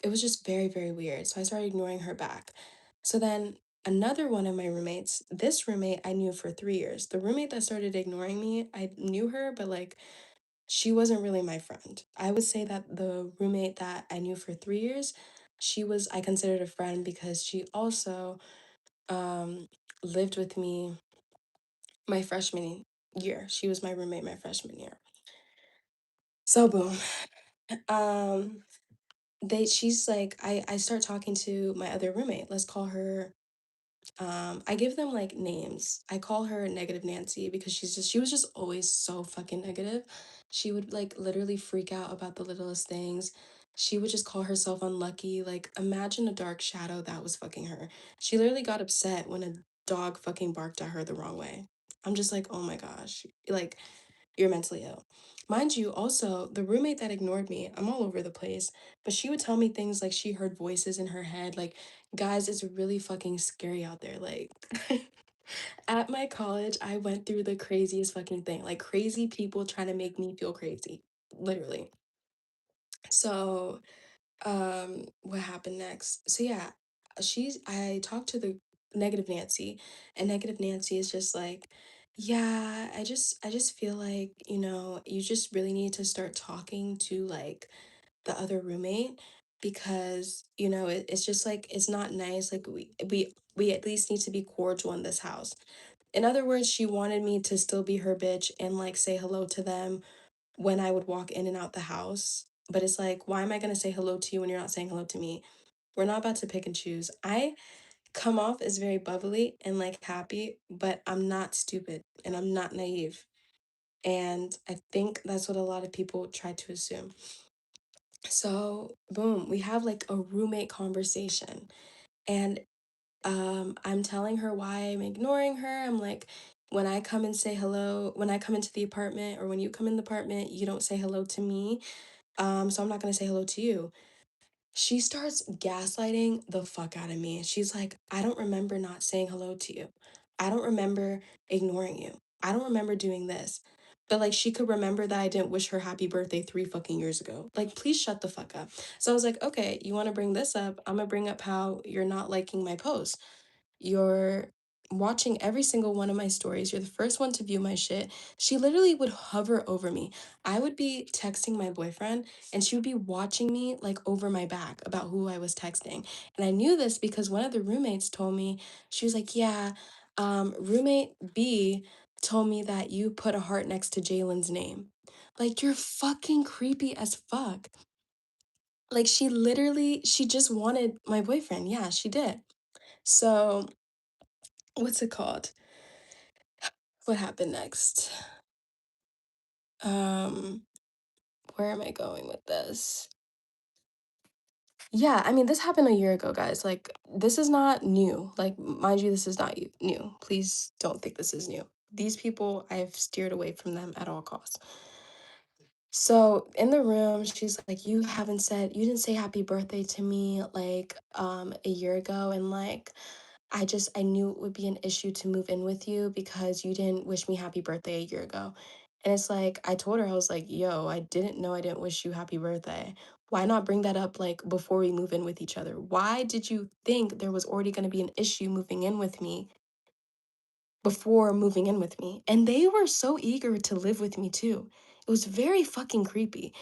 it was just very, very weird. So I started ignoring her back. So then another one of my roommates, this roommate I knew for 3 years. The roommate that started ignoring me, I knew her, but like she wasn't really my friend. I would say that the roommate that I knew for 3 years, I considered a friend because she also um lived with me my freshman year. She was my roommate my freshman year. So boom. Um she's like I start talking to my other roommate. Let's call her I give them like names. I call her Negative Nancy because she was just always so fucking negative. She would like literally freak out about the littlest things. She would just call herself unlucky. Like imagine a dark shadow that was fucking her. She literally got upset when a dog fucking barked at her the wrong way. I'm just like, "Oh my gosh." Like you're mentally ill. Mind you, also, the roommate that ignored me, I'm all over the place, but she would tell me things like she heard voices in her head. Like, guys, it's really fucking scary out there. Like, at my college, I went through the craziest fucking thing. Like, crazy people trying to make me feel crazy. Literally. So, what happened next? So, yeah, I talked to the Negative Nancy, and Negative Nancy is just like, yeah, I just feel like, you just really need to start talking to like the other roommate because, it's just like it's not nice. Like we at least need to be cordial in this house. In other words, she wanted me to still be her bitch and like say hello to them when I would walk in and out the house. But it's like, why am I going to say hello to you when you're not saying hello to me? We're not about to pick and choose. I come off as very bubbly and like happy, but I'm not stupid and I'm not naive. And I think that's what a lot of people try to assume. So, boom, we have like a roommate conversation. And I'm telling her why I'm ignoring her. I'm like, when I come and say hello, when I come into the apartment or when you come in the apartment, you don't say hello to me. So I'm not gonna say hello to you. She starts gaslighting the fuck out of me. She's like, I don't remember not saying hello to you. I don't remember ignoring you. I don't remember doing this. But like she could remember that I didn't wish her happy birthday 3 fucking years ago. Like, please shut the fuck up. So I was like, okay, you want to bring this up? I'm gonna bring up how you're not liking my post. You're watching every single one of my stories. You're the first one to view my shit. She literally would hover over me. I would be texting my boyfriend and she would be watching me like over my back about who I was texting. And I knew this because one of the roommates told me, she was like, yeah, roommate B told me that you put a heart next to Jalen's name. Like, you're fucking creepy as fuck. Like, she just wanted my boyfriend. Yeah, she did. So, what's it called? What happened next? Um, where am I going with this? Yeah, I mean, this happened a year ago, guys. Like, this is not new. Like, mind you, this is not new. Please don't think this is new. These people, I've steered away from them at all costs. So in the room, she's like, you didn't say happy birthday to me like a year ago. And like, I knew it would be an issue to move in with you because you didn't wish me happy birthday a year ago. And it's like, I told her, I was like, yo, I didn't know I didn't wish you happy birthday. Why not bring that up like before we move in with each other? Why did you think there was already going to be an issue moving in with me before moving in with me? And they were so eager to live with me too. It was very fucking creepy.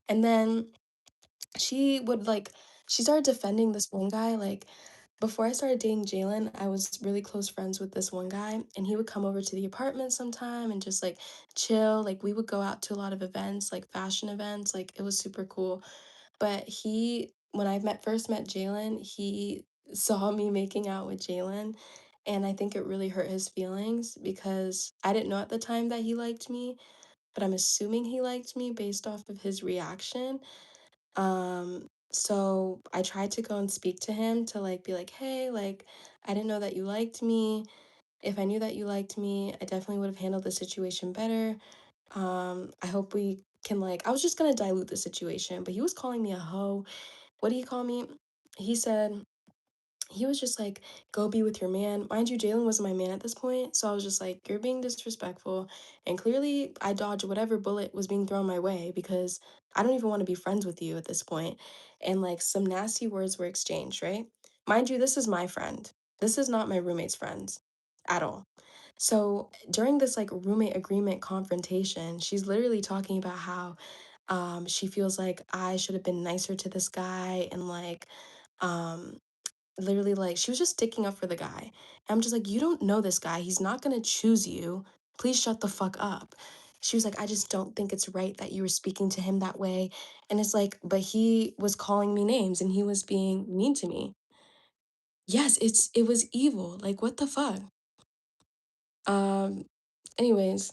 And then she would like she started defending this one guy. Like before I started dating Jalen, I was really close friends with this one guy, and he would come over to the apartment sometime and just like chill. Like we would go out to a lot of events, like fashion events. Like it was super cool. But when I first met Jalen, he saw me making out with Jalen, and I think it really hurt his feelings because I didn't know at the time that he liked me, but I'm assuming he liked me based off of his reaction. So I tried to go and speak to him to like be like, hey, like, I didn't know that you liked me. If I knew that you liked me, I definitely would have handled the situation better. I hope we can like I was just gonna dilute the situation, but he was calling me a hoe. What did he call me? He said he was just like, go be with your man. Mind you, Jalen wasn't my man at this point. So I was just like, you're being disrespectful. And clearly, I dodged whatever bullet was being thrown my way because I don't even want to be friends with you at this point. And like some nasty words were exchanged, right? Mind you, this is my friend. This is not my roommate's friends at all. So during this like roommate agreement confrontation, she's literally talking about how she feels like I should have been nicer to this guy and like um literally, like, she was just sticking up for the guy. I'm just like, "You don't know this guy. He's not gonna choose you. Please shut the fuck up." She was like, "I just don't think it's right that you were speaking to him that way." And it's like, "But he was calling me names and he was being mean to me." Yes, it was evil. Like, what the fuck? Um, anyways,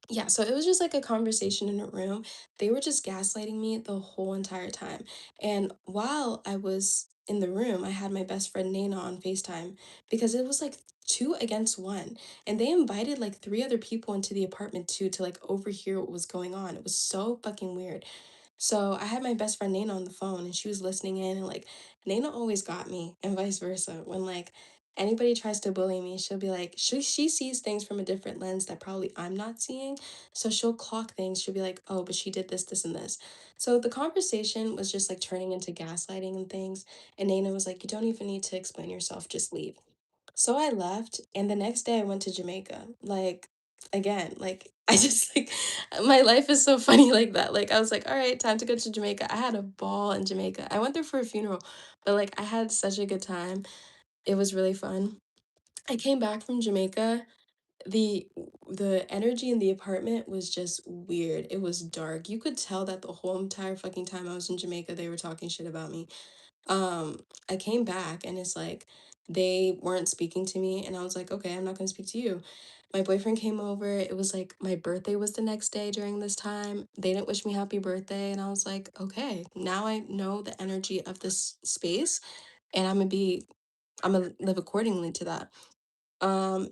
yeah, so it was just like a conversation in a room. They were just gaslighting me the whole entire time. And while I was in the room, I had my best friend Nana on FaceTime because it was like two against one. And they invited like three other people into the apartment too to like overhear what was going on. It was so fucking weird. So I had my best friend Nana on the phone and she was listening in and like Nana always got me and vice versa. When like anybody tries to bully me, she'll be like, she sees things from a different lens that probably I'm not seeing. So she'll clock things. She'll be like, oh, but she did this, this, and this. So the conversation was just like turning into gaslighting and things. And Nana was like, you don't even need to explain yourself, just leave. So I left, and the next day I went to Jamaica. Like, again, like, I just like my life is so funny like that. Like, I was like, all right, time to go to Jamaica. I had a ball in Jamaica. I went there for a funeral, but like, I had such a good time. It was really fun. I came back from Jamaica. The the energy in the apartment was just weird. It was dark. You could tell that the whole entire fucking time I was in Jamaica, they were talking shit about me. I came back and it's like they weren't speaking to me and I was like, "Okay, I'm not going to speak to you." My boyfriend came over. It was like my birthday was the next day during this time. They didn't wish me happy birthday and I was like, "Okay, now I know the energy of this space and I'm going to live accordingly to that."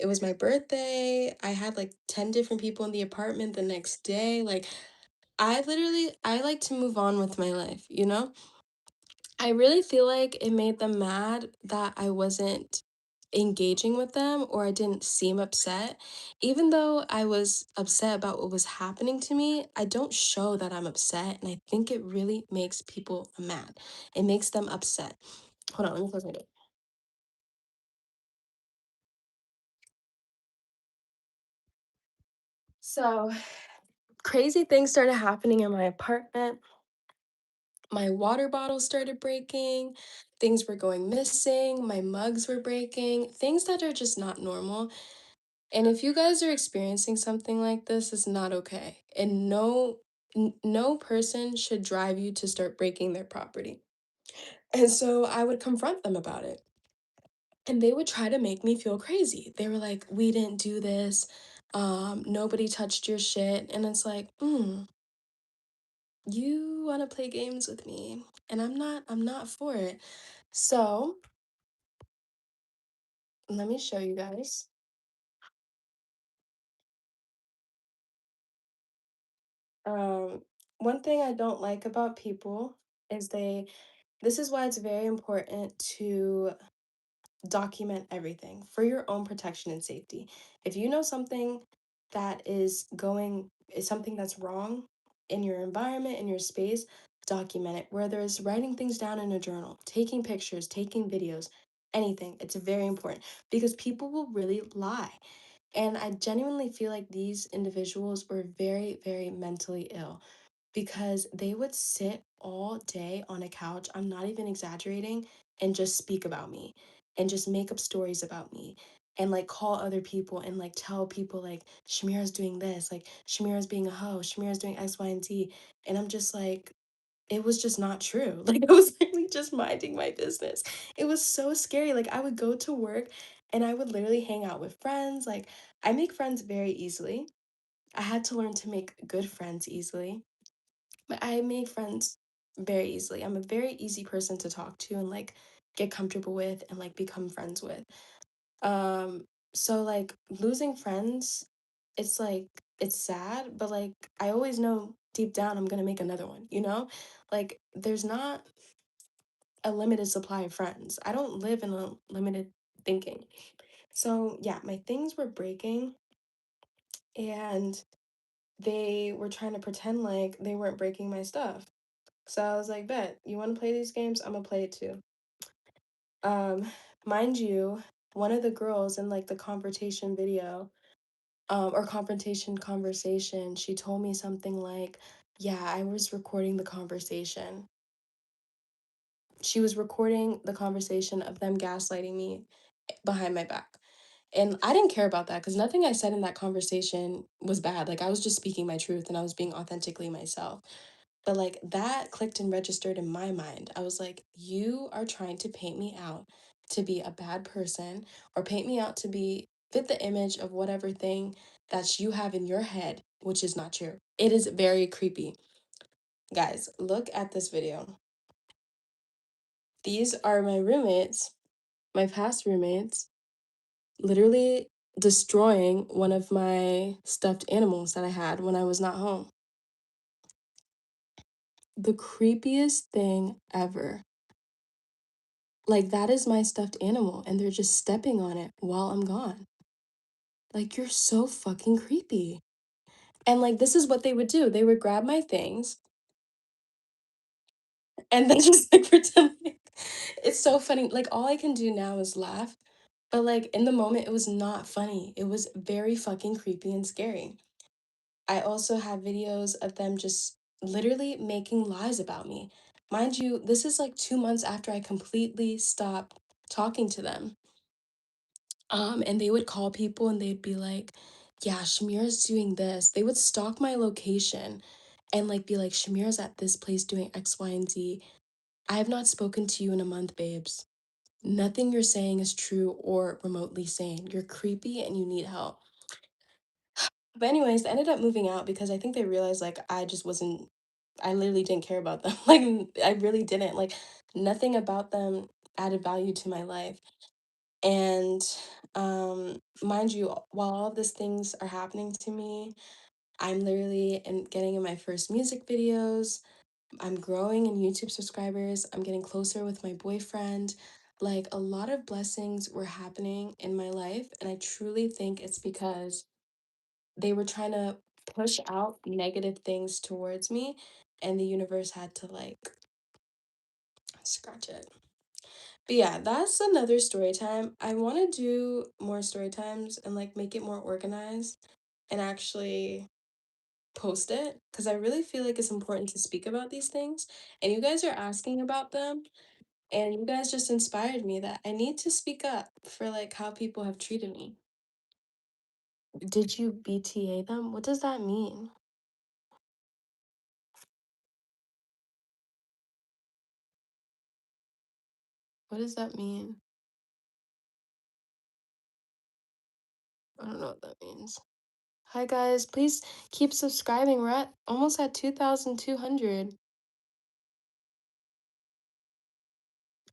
It was my birthday. I had like 10 different people in the apartment the next day. Like I like to move on with my life, you know? I really feel like it made them mad that I wasn't engaging with them or I didn't seem upset. Even though I was upset about what was happening to me, I don't show that I'm upset. And I think it really makes people mad. It makes them upset. Hold on, let me close my door. So, crazy things started happening in my apartment. My water bottle started breaking. Things were going missing. My mugs were breaking. Things that are just not normal. And if you guys are experiencing something like this, it's not okay. And no person should drive you to start breaking their property. And so I would confront them about it. And they would try to make me feel crazy. They were like, "We didn't do this. Nobody touched your shit." And it's like, you want to play games with me, and I'm not for it. So, let me show you guys. Um, One thing I don't like about people is this is why it's very important to document everything for your own protection and safety. If you know something that is something that's wrong in your environment, in your space, document it. Whether it's writing things down in a journal, taking pictures, taking videos, anything. It's very important because people will really lie. And I genuinely feel like these individuals were very, very mentally ill because they would sit all day on a couch, I'm not even exaggerating, and just speak about me and just make up stories about me and like call other people and like tell people like Shamira's doing this, like Shamira's being a hoe, Shamira's doing X, Y, and Z. And I'm just like, it was just not true. Like I was literally just minding my business. It was so scary. Like I would go to work and I would literally hang out with friends. Like I make friends very easily. I had to learn to make good friends easily, but I made friends. very easily. I'm a very easy person to talk to and like get comfortable with and like become friends with. Um, so like losing friends, it's like it's sad, but like I always know deep down I'm gonna make another one, you know? Like there's not a limited supply of friends. I don't live in a limited thinking. So yeah, my things were breaking and they were trying to pretend like they weren't breaking my stuff. So I was like, bet, you wanna play these games? I'm gonna play it too. Um, mind you, one of the girls in like the confrontation video or confrontation conversation, she told me something like, yeah, I was recording the conversation. She was recording the conversation of them gaslighting me behind my back. And I didn't care about that because nothing I said in that conversation was bad. Like I was just speaking my truth and I was being authentically myself. But like that clicked and registered in my mind. I was like, you are trying to paint me out to be a bad person or paint me out to be fit the image of whatever thing that you have in your head, which is not true. It is very creepy. Guys, look at this video. These are my roommates, my past roommates, literally destroying one of my stuffed animals that I had when I was not home. The creepiest thing ever. Like, that is my stuffed animal, and they're just stepping on it while I'm gone. Like, you're so fucking creepy. And, like, this is what they would do. They would grab my things and then just, like, pretend like it's so funny. Like, all I can do now is laugh, but, like, in the moment, it was not funny. It was very fucking creepy and scary. I also have videos of them just literally making lies about me. Mind you, this is, like, 2 months after I completely stopped talking to them. And they would call people and they'd be like, yeah, Shamira's doing this. They would stalk my location and like be like, Shamira's at this place doing X, Y, and Z. I have not spoken to you in a month, babes. Nothing you're saying is true or remotely sane. You're creepy and you need help. But anyways, I ended up moving out because I think they realized like I just wasn't I literally didn't care about them. Like I really didn't. Like nothing about them added value to my life. And mind you, while all of these things are happening to me, I'm literally getting in my first music videos. I'm growing in YouTube subscribers. I'm getting closer with my boyfriend. Like a lot of blessings were happening in my life. And I truly think it's because they were trying to push out negative things towards me. And the universe had to like scratch it. But yeah, that's another story time. I want to do more story times and like make it more organized and actually post it because I really feel like it's important to speak about these things. And you guys are asking about them, and you guys just inspired me that I need to speak up for like how people have treated me. Did you BTA them? What does that mean? What does that mean? I don't know what that means. Hi guys, please keep subscribing. We're at almost at 2,200.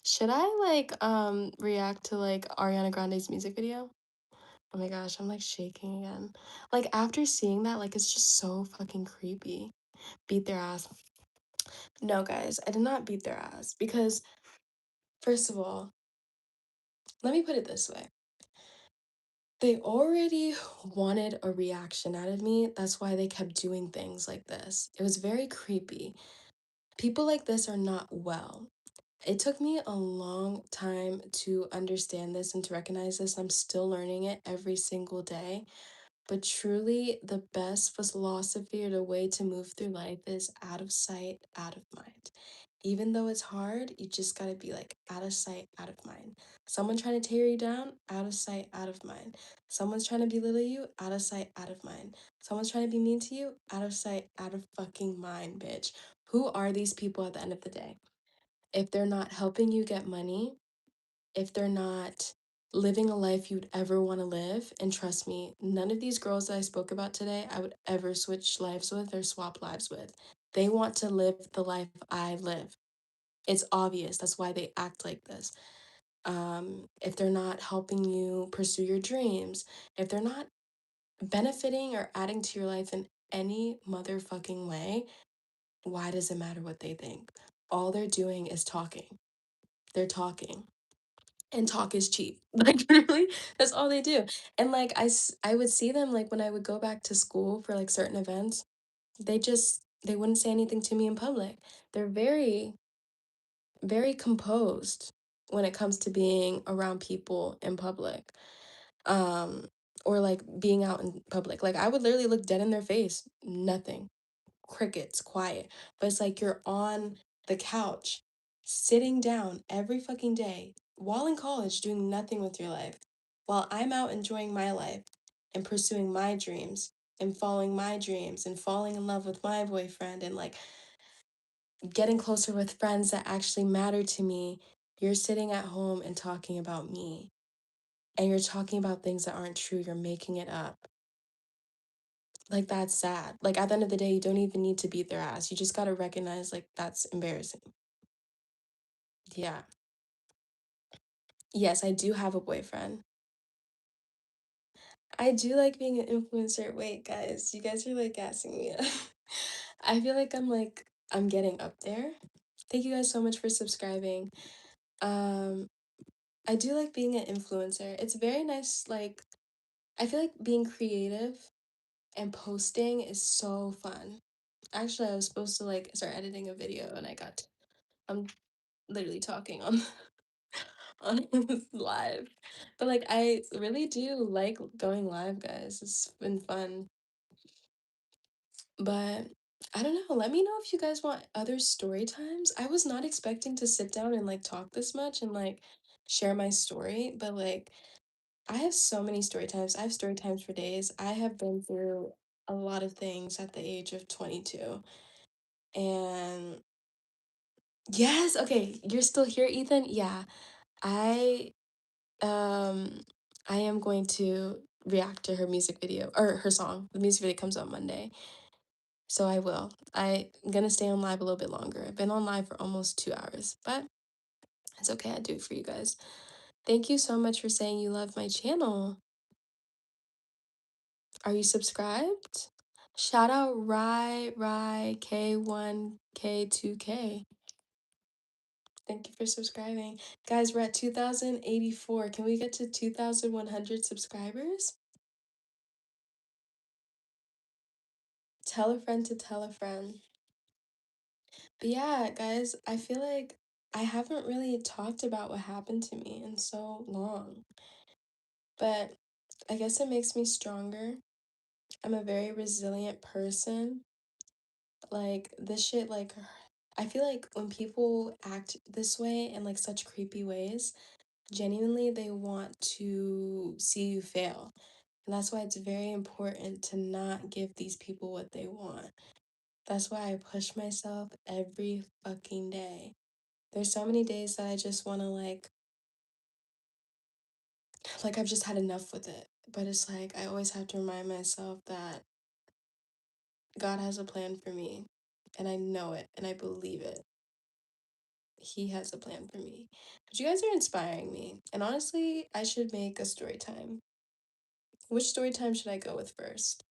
Should I like react to like Ariana Grande's music video? Oh my gosh, I'm like shaking again. Like after seeing that, like it's just so fucking creepy. Beat their ass. No, guys, I did not beat their ass because first of all, let me put it this way. They already wanted a reaction out of me. That's why they kept doing things like this. It was very creepy. People like this are not well. It took me a long time to understand this and to recognize this. I'm still learning it every single day. But truly, the best philosophy or the way to move through life is out of sight, out of mind. Even though it's hard, you just gotta be like out of sight, out of mind. Someone trying to tear you down, out of sight, out of mind. Someone's trying to belittle you, out of sight, out of mind. Someone's trying to be mean to you, out of sight, out of fucking mind, bitch. Who are these people at the end of the day? If they're not helping you get money, if they're not living a life you'd ever want to live, and trust me, none of these girls that I spoke about today, I would ever switch lives with or swap lives with. They want to live the life I live. It's obvious. That's why they act like this. If they're not helping you pursue your dreams, if they're not benefiting or adding to your life in any motherfucking way, why does it matter what they think? All they're doing is talking. They're talking. And talk is cheap. Like, really, that's all they do. And, like, I would see them, like, when I would go back to school for, like, certain events, they wouldn't say anything to me in public. They're very, very composed when it comes to being around people in public, um, or, like, being out in public. Like, I would literally look dead in their face, nothing. Crickets, quiet. But it's like you're on the couch, sitting down every fucking day while in college doing nothing with your life, while I'm out enjoying my life and pursuing my dreams and following my dreams and falling in love with my boyfriend and like getting closer with friends that actually matter to me. You're sitting at home and talking about me. And you're talking about things that aren't true. You're making it up. Like, that's sad. Like, at the end of the day, you don't even need to beat their ass. You just gotta recognize, like, that's embarrassing. Yeah. Yes, I do have a boyfriend. I do like being an influencer. Wait, guys, you guys are, like, gassing me up. I feel like I'm getting up there. Thank you guys so much for subscribing. Um, I do like being an influencer. It's very nice, like, I feel like being creative and posting is so fun. Actually, I was supposed to, like, start editing a video and I'm literally talking on on live. But like I really do like going live, guys. It's been fun. But I don't know. Let me know if you guys want other story times. I was not expecting to sit down and like talk this much and like share my story, but like I have so many story times. I have story times for days. I have been through a lot of things at the age of 22. And yes, okay, you're still here, Ethan? Yeah. I Um, I am going to react to her music video or her song. The music video comes out Monday. So I will. I'm gonna stay on live a little bit longer. I've been on live for almost 2 hours, but it's okay. I do it for you guys. Thank you so much for saying you love my channel. Are you subscribed? Shout out Rye K1 K2K. Thank you for subscribing. Guys, we're at 2,084. Can we get to 2,100 subscribers? Tell a friend to tell a friend. But yeah, guys, I feel like I haven't really talked about what happened to me in so long. But I guess it makes me stronger. I'm a very resilient person. Like, this shit, like, I feel like when people act this way in like such creepy ways, genuinely they want to see you fail. And that's why it's very important to not give these people what they want. That's why I push myself every fucking day. There's so many days that I just want to like I've just had enough with it. But it's like I always have to remind myself that God has a plan for me and I know it and I believe it. He has a plan for me. But you guys are inspiring me. And honestly, I should make a story time. Which story time should I go with first?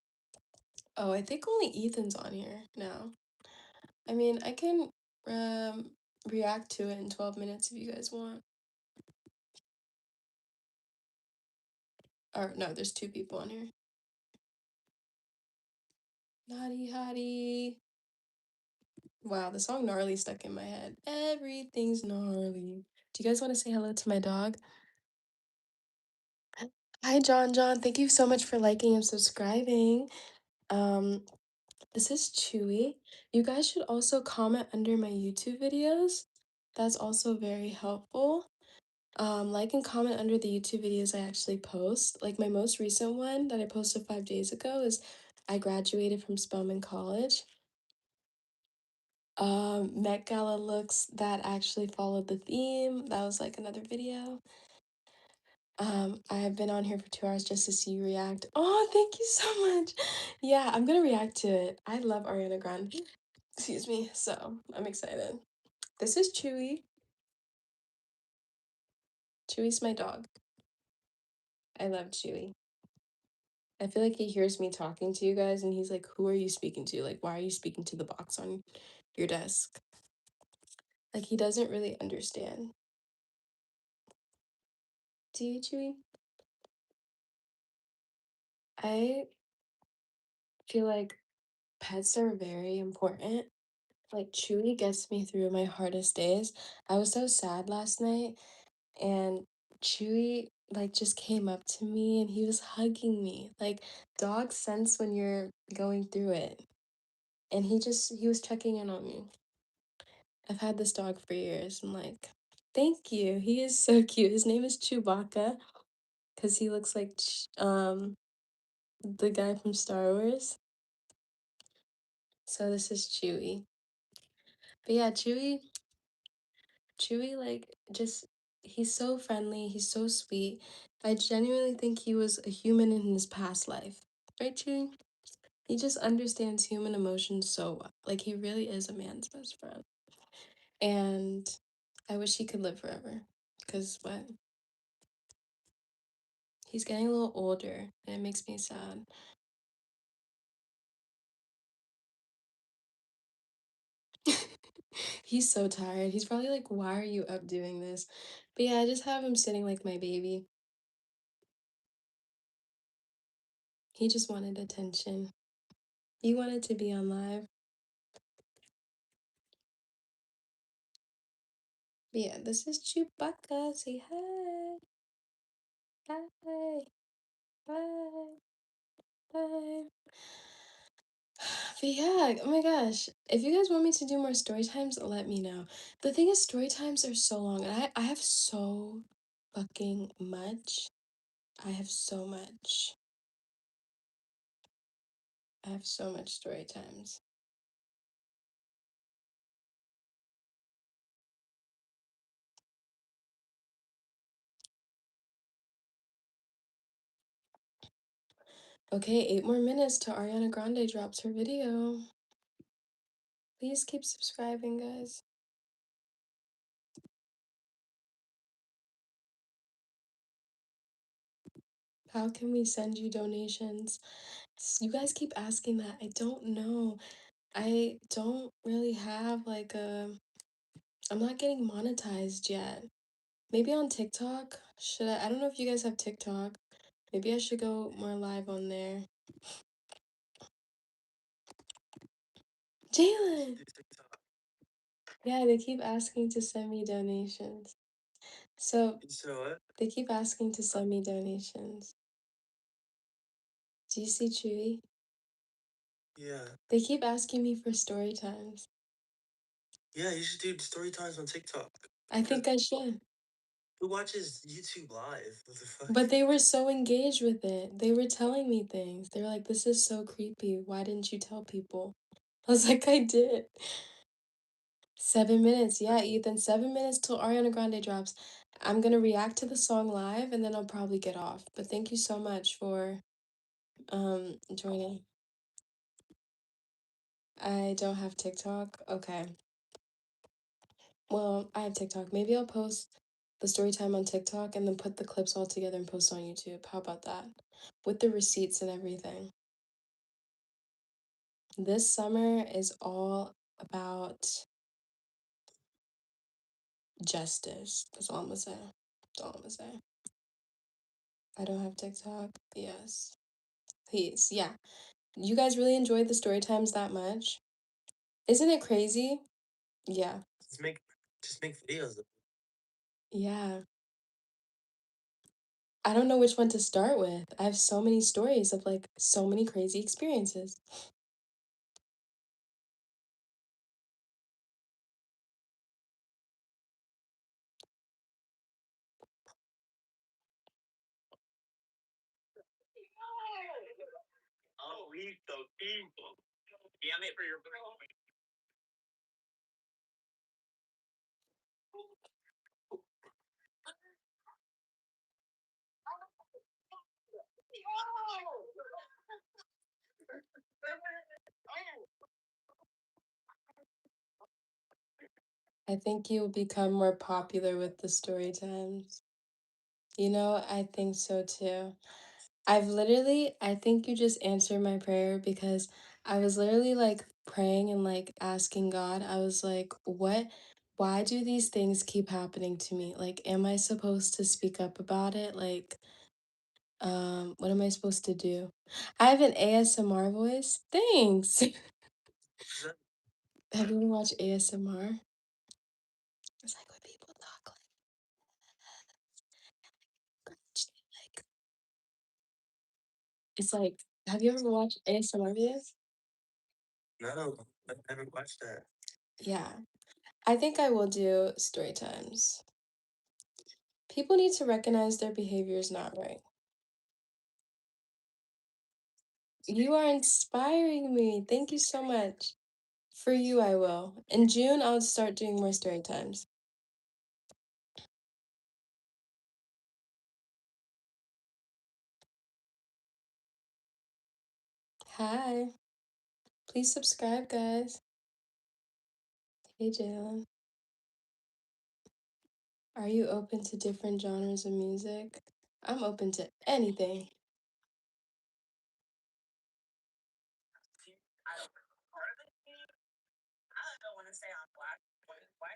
Oh, I think only Ethan's on here now. I mean, I can react to it in 12 minutes if you guys want. Or no, there's two people on here. Naughty hottie. Wow, the song Gnarly stuck in my head. Everything's gnarly. Do you guys want to say hello to my dog? Hi, John. Thank you so much for liking and subscribing. Um, this is Chewy. You guys should also comment under my YouTube videos. That's also very helpful. Like and comment under the YouTube videos I actually post. Like my most recent one that I posted 5 days ago is I graduated from Spelman College. Met Gala looks that actually followed the theme. That was like another video. I've been on here for 2 hours just to see you react. Oh, thank you so much. Yeah, I'm gonna react to it. I love Ariana Grande. Excuse me. So I'm excited. This is Chewy. Chewy's my dog. I love Chewy. I feel like he hears me talking to you guys and he's like, who are you speaking to? Like, why are you speaking to the box on your desk? Like, he doesn't really understand. Do you, Chewy? I feel like pets are very important. Like, Chewy gets me through my hardest days. I was so sad last night, and Chewy, like, just came up to me and he was hugging me. Like, dogs sense when you're going through it. And he was checking in on me. I've had this dog for years. I'm like, thank you. He is so cute. His name is Chewbacca because he looks like the guy from Star Wars. So this is Chewy. But yeah, Chewy, like, just, he's so friendly. He's so sweet. I genuinely think he was a human in his past life. Right, Chewy? He just understands human emotions so well. Like, he really is a man's best friend. And I wish he could live forever. Because what? He's getting a little older, and it makes me sad. He's so tired. He's probably like, why are you up doing this? But yeah, I just have him sitting like my baby. He just wanted attention. He wanted to be on live. But yeah, this is Chewbacca. Say hi. Hi. Bye. Bye. But yeah, oh my gosh. If you guys want me to do more story times, let me know. The thing is, story times are so long, and I have so fucking much. I have so much. I have so much story times. Okay, 8 more minutes till Ariana Grande drops her video. Please keep subscribing, guys. How can we send you donations? You guys keep asking that. I don't know. I don't really have like a. I'm not getting monetized yet. Maybe on TikTok? Should I? I don't know if you guys have TikTok. Maybe I should go more live on there. Jalen! Yeah, they keep asking to send me donations. So What? they keep asking to send me donations. Do you see Chewy? Yeah. They keep asking me for story times. Yeah, you should do story times on TikTok. I think I should. Who watches YouTube live? What the fuck? But they were so engaged with it. They were telling me things. They were like, this is so creepy. Why didn't you tell people? I was like, I did. 7 minutes. Yeah, Ethan, 7 minutes till Ariana Grande drops. I'm gonna react to the song live and then I'll probably get off. But thank you so much for joining. I don't have TikTok. Okay. Well, I have TikTok. Maybe I'll post the story time on TikTok and then put the clips all together and post on YouTube. How about that? With the receipts and everything. This summer is all about justice. That's all I'm gonna say. That's all I'm gonna say. I don't have TikTok. Yes. Please. Yeah. You guys really enjoyed the story times that much? Isn't it crazy? Yeah. Just make videos. Yeah. I don't know which one to start with. I have so many stories of like so many crazy experiences. Oh, he's so evil. Damn it for your I think you'll become more popular with the story times. You know, I think so too. I think you just answered my prayer because I was literally like praying and like asking God. I was like, why do these things keep happening to me? Like, am I supposed to speak up about it? Like, what am I supposed to do? I have an ASMR voice. Thanks. Have you ever watched ASMR? It's like when people talk like, like it's like, have you ever watched ASMR videos? No, I haven't watched that. Yeah. I think I will do story times. People need to recognize their behavior is not right. You are inspiring me. Thank you so much. For you, I will. In June, I'll start doing more story times. Hi. Please subscribe, guys. Hey, Jalen. Are you open to different genres of music? I'm open to anything.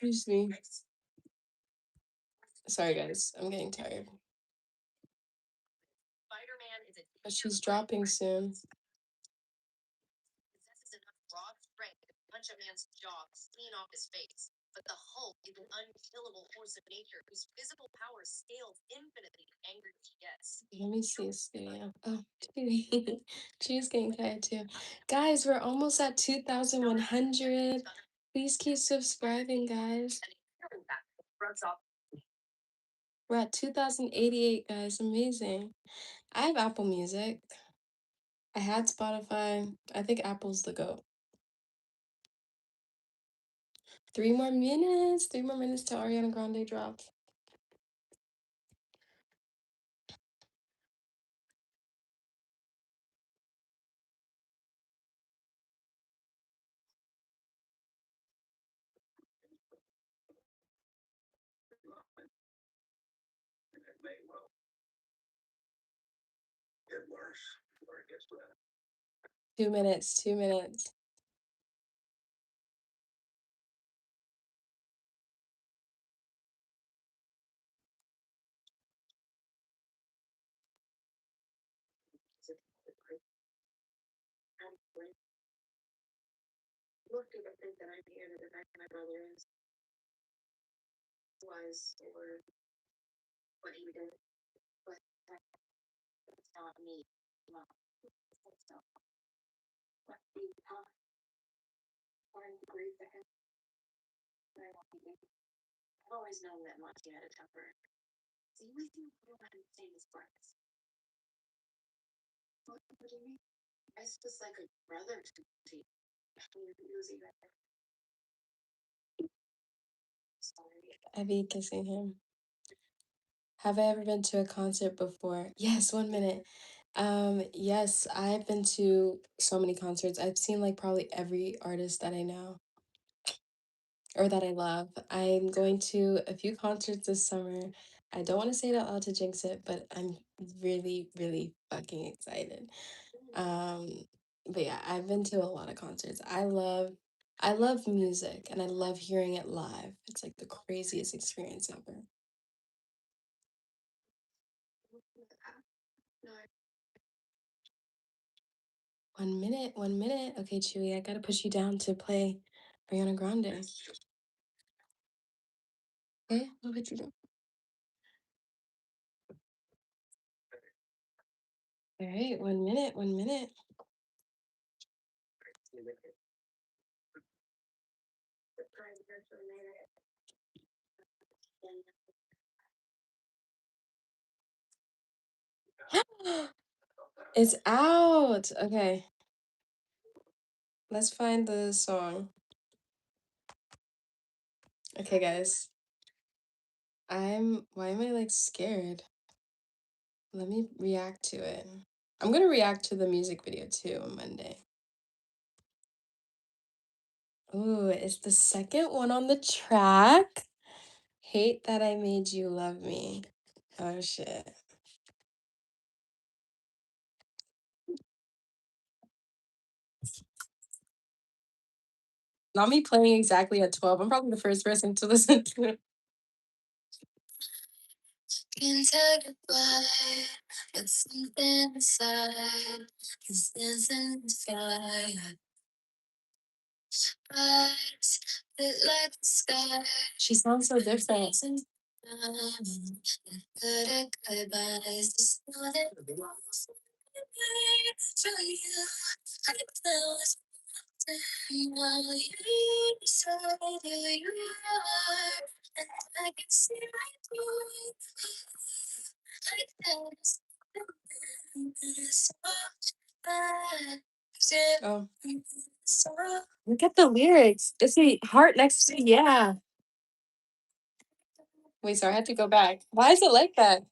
Excuse me. Sorry, guys. I'm getting tired. But she's dropping soon. Let me see his video. Oh, Chewy. Chewy's getting tired too. Guys, we're almost at 2,100. Please keep subscribing, guys. We're at 2,088, guys. Amazing. I have Apple Music. I had Spotify. I think Apple's the GOAT. 3 more minutes. 3 more minutes till Ariana Grande drops. Get worse or it gets better. 2 minutes. 2 minutes. Look, do I think that I'm here to defend my brother is was or what he did, but that's not me. No, that's not what he taught. Or in grief that I want to be. I've always known that Monty had a temper. The only thing I don't understand is Bryce. What do you mean? Bryce was like a brother to me. He was even sorry. I be kissing him. Have I ever been to a concert before? Yes, 1 minute. Yes, I've been to so many concerts. I've seen like probably every artist that I know or that I love. I'm going to a few concerts this summer. I don't want to say it out loud to jinx it, but I'm really, really fucking excited. Um, but yeah, I've been to a lot of concerts. I love music and I love hearing it live. It's like the craziest experience ever. No, 1 minute, 1 minute. Okay, Chewy, I gotta push you down to play Ariana Grande. Okay, I'll put you down. All right, 1 minute, 1 minute. It's out. Okay, let's find the song. Okay, guys. Why am I like scared? Let me react to it. I'm gonna react to the music video too on Monday. Ooh, it's the second one on the track. Hate that I made you love me. Oh shit. Not me playing exactly at 12. I'm probably the first person to listen to it. Can't tell goodbye, but something inside is dancing the sky. Eyes lit like the sky. She sounds so different. Good goodbyes, just know that from you. I tell us while you decide who you are, and I can see right through. I tell us soft, Oh, so look at the lyrics. Is he heart next to yeah. Wait, sorry, I had to go back. Why is it like that?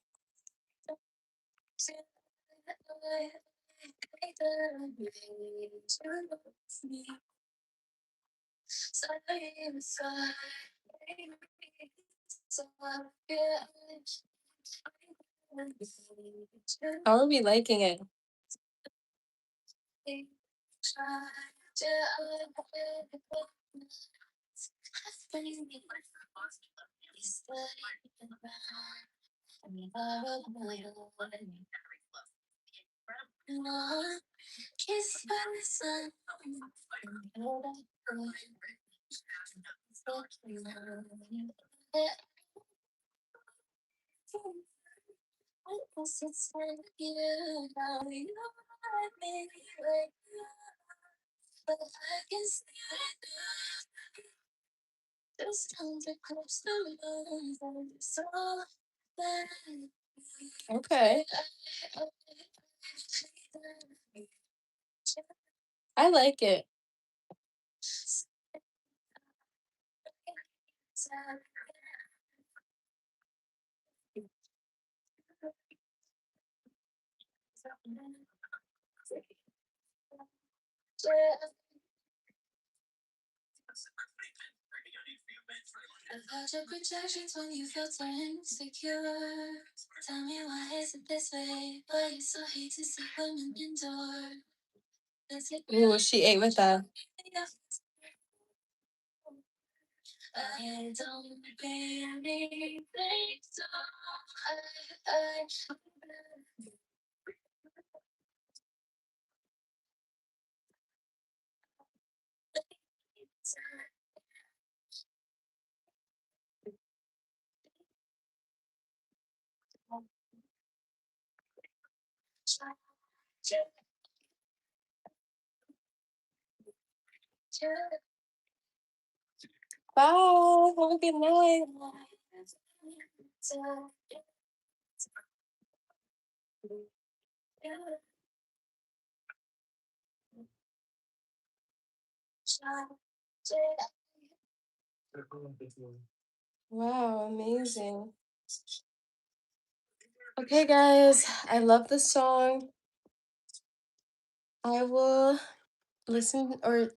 How are we liking it? Kiss by the sun. It's like you, how you let me like you, but I can see it now. Just time to close the moon, so bad. Okay. I like it. About your projections when you feel so insecure. Tell me why is it this way? Why you so hate to see women endure? Does it Ooh, she ate with that. I don't pay anything, so I Bye. Have a good night. Wow, amazing. Okay, guys, I love the song. I will listen or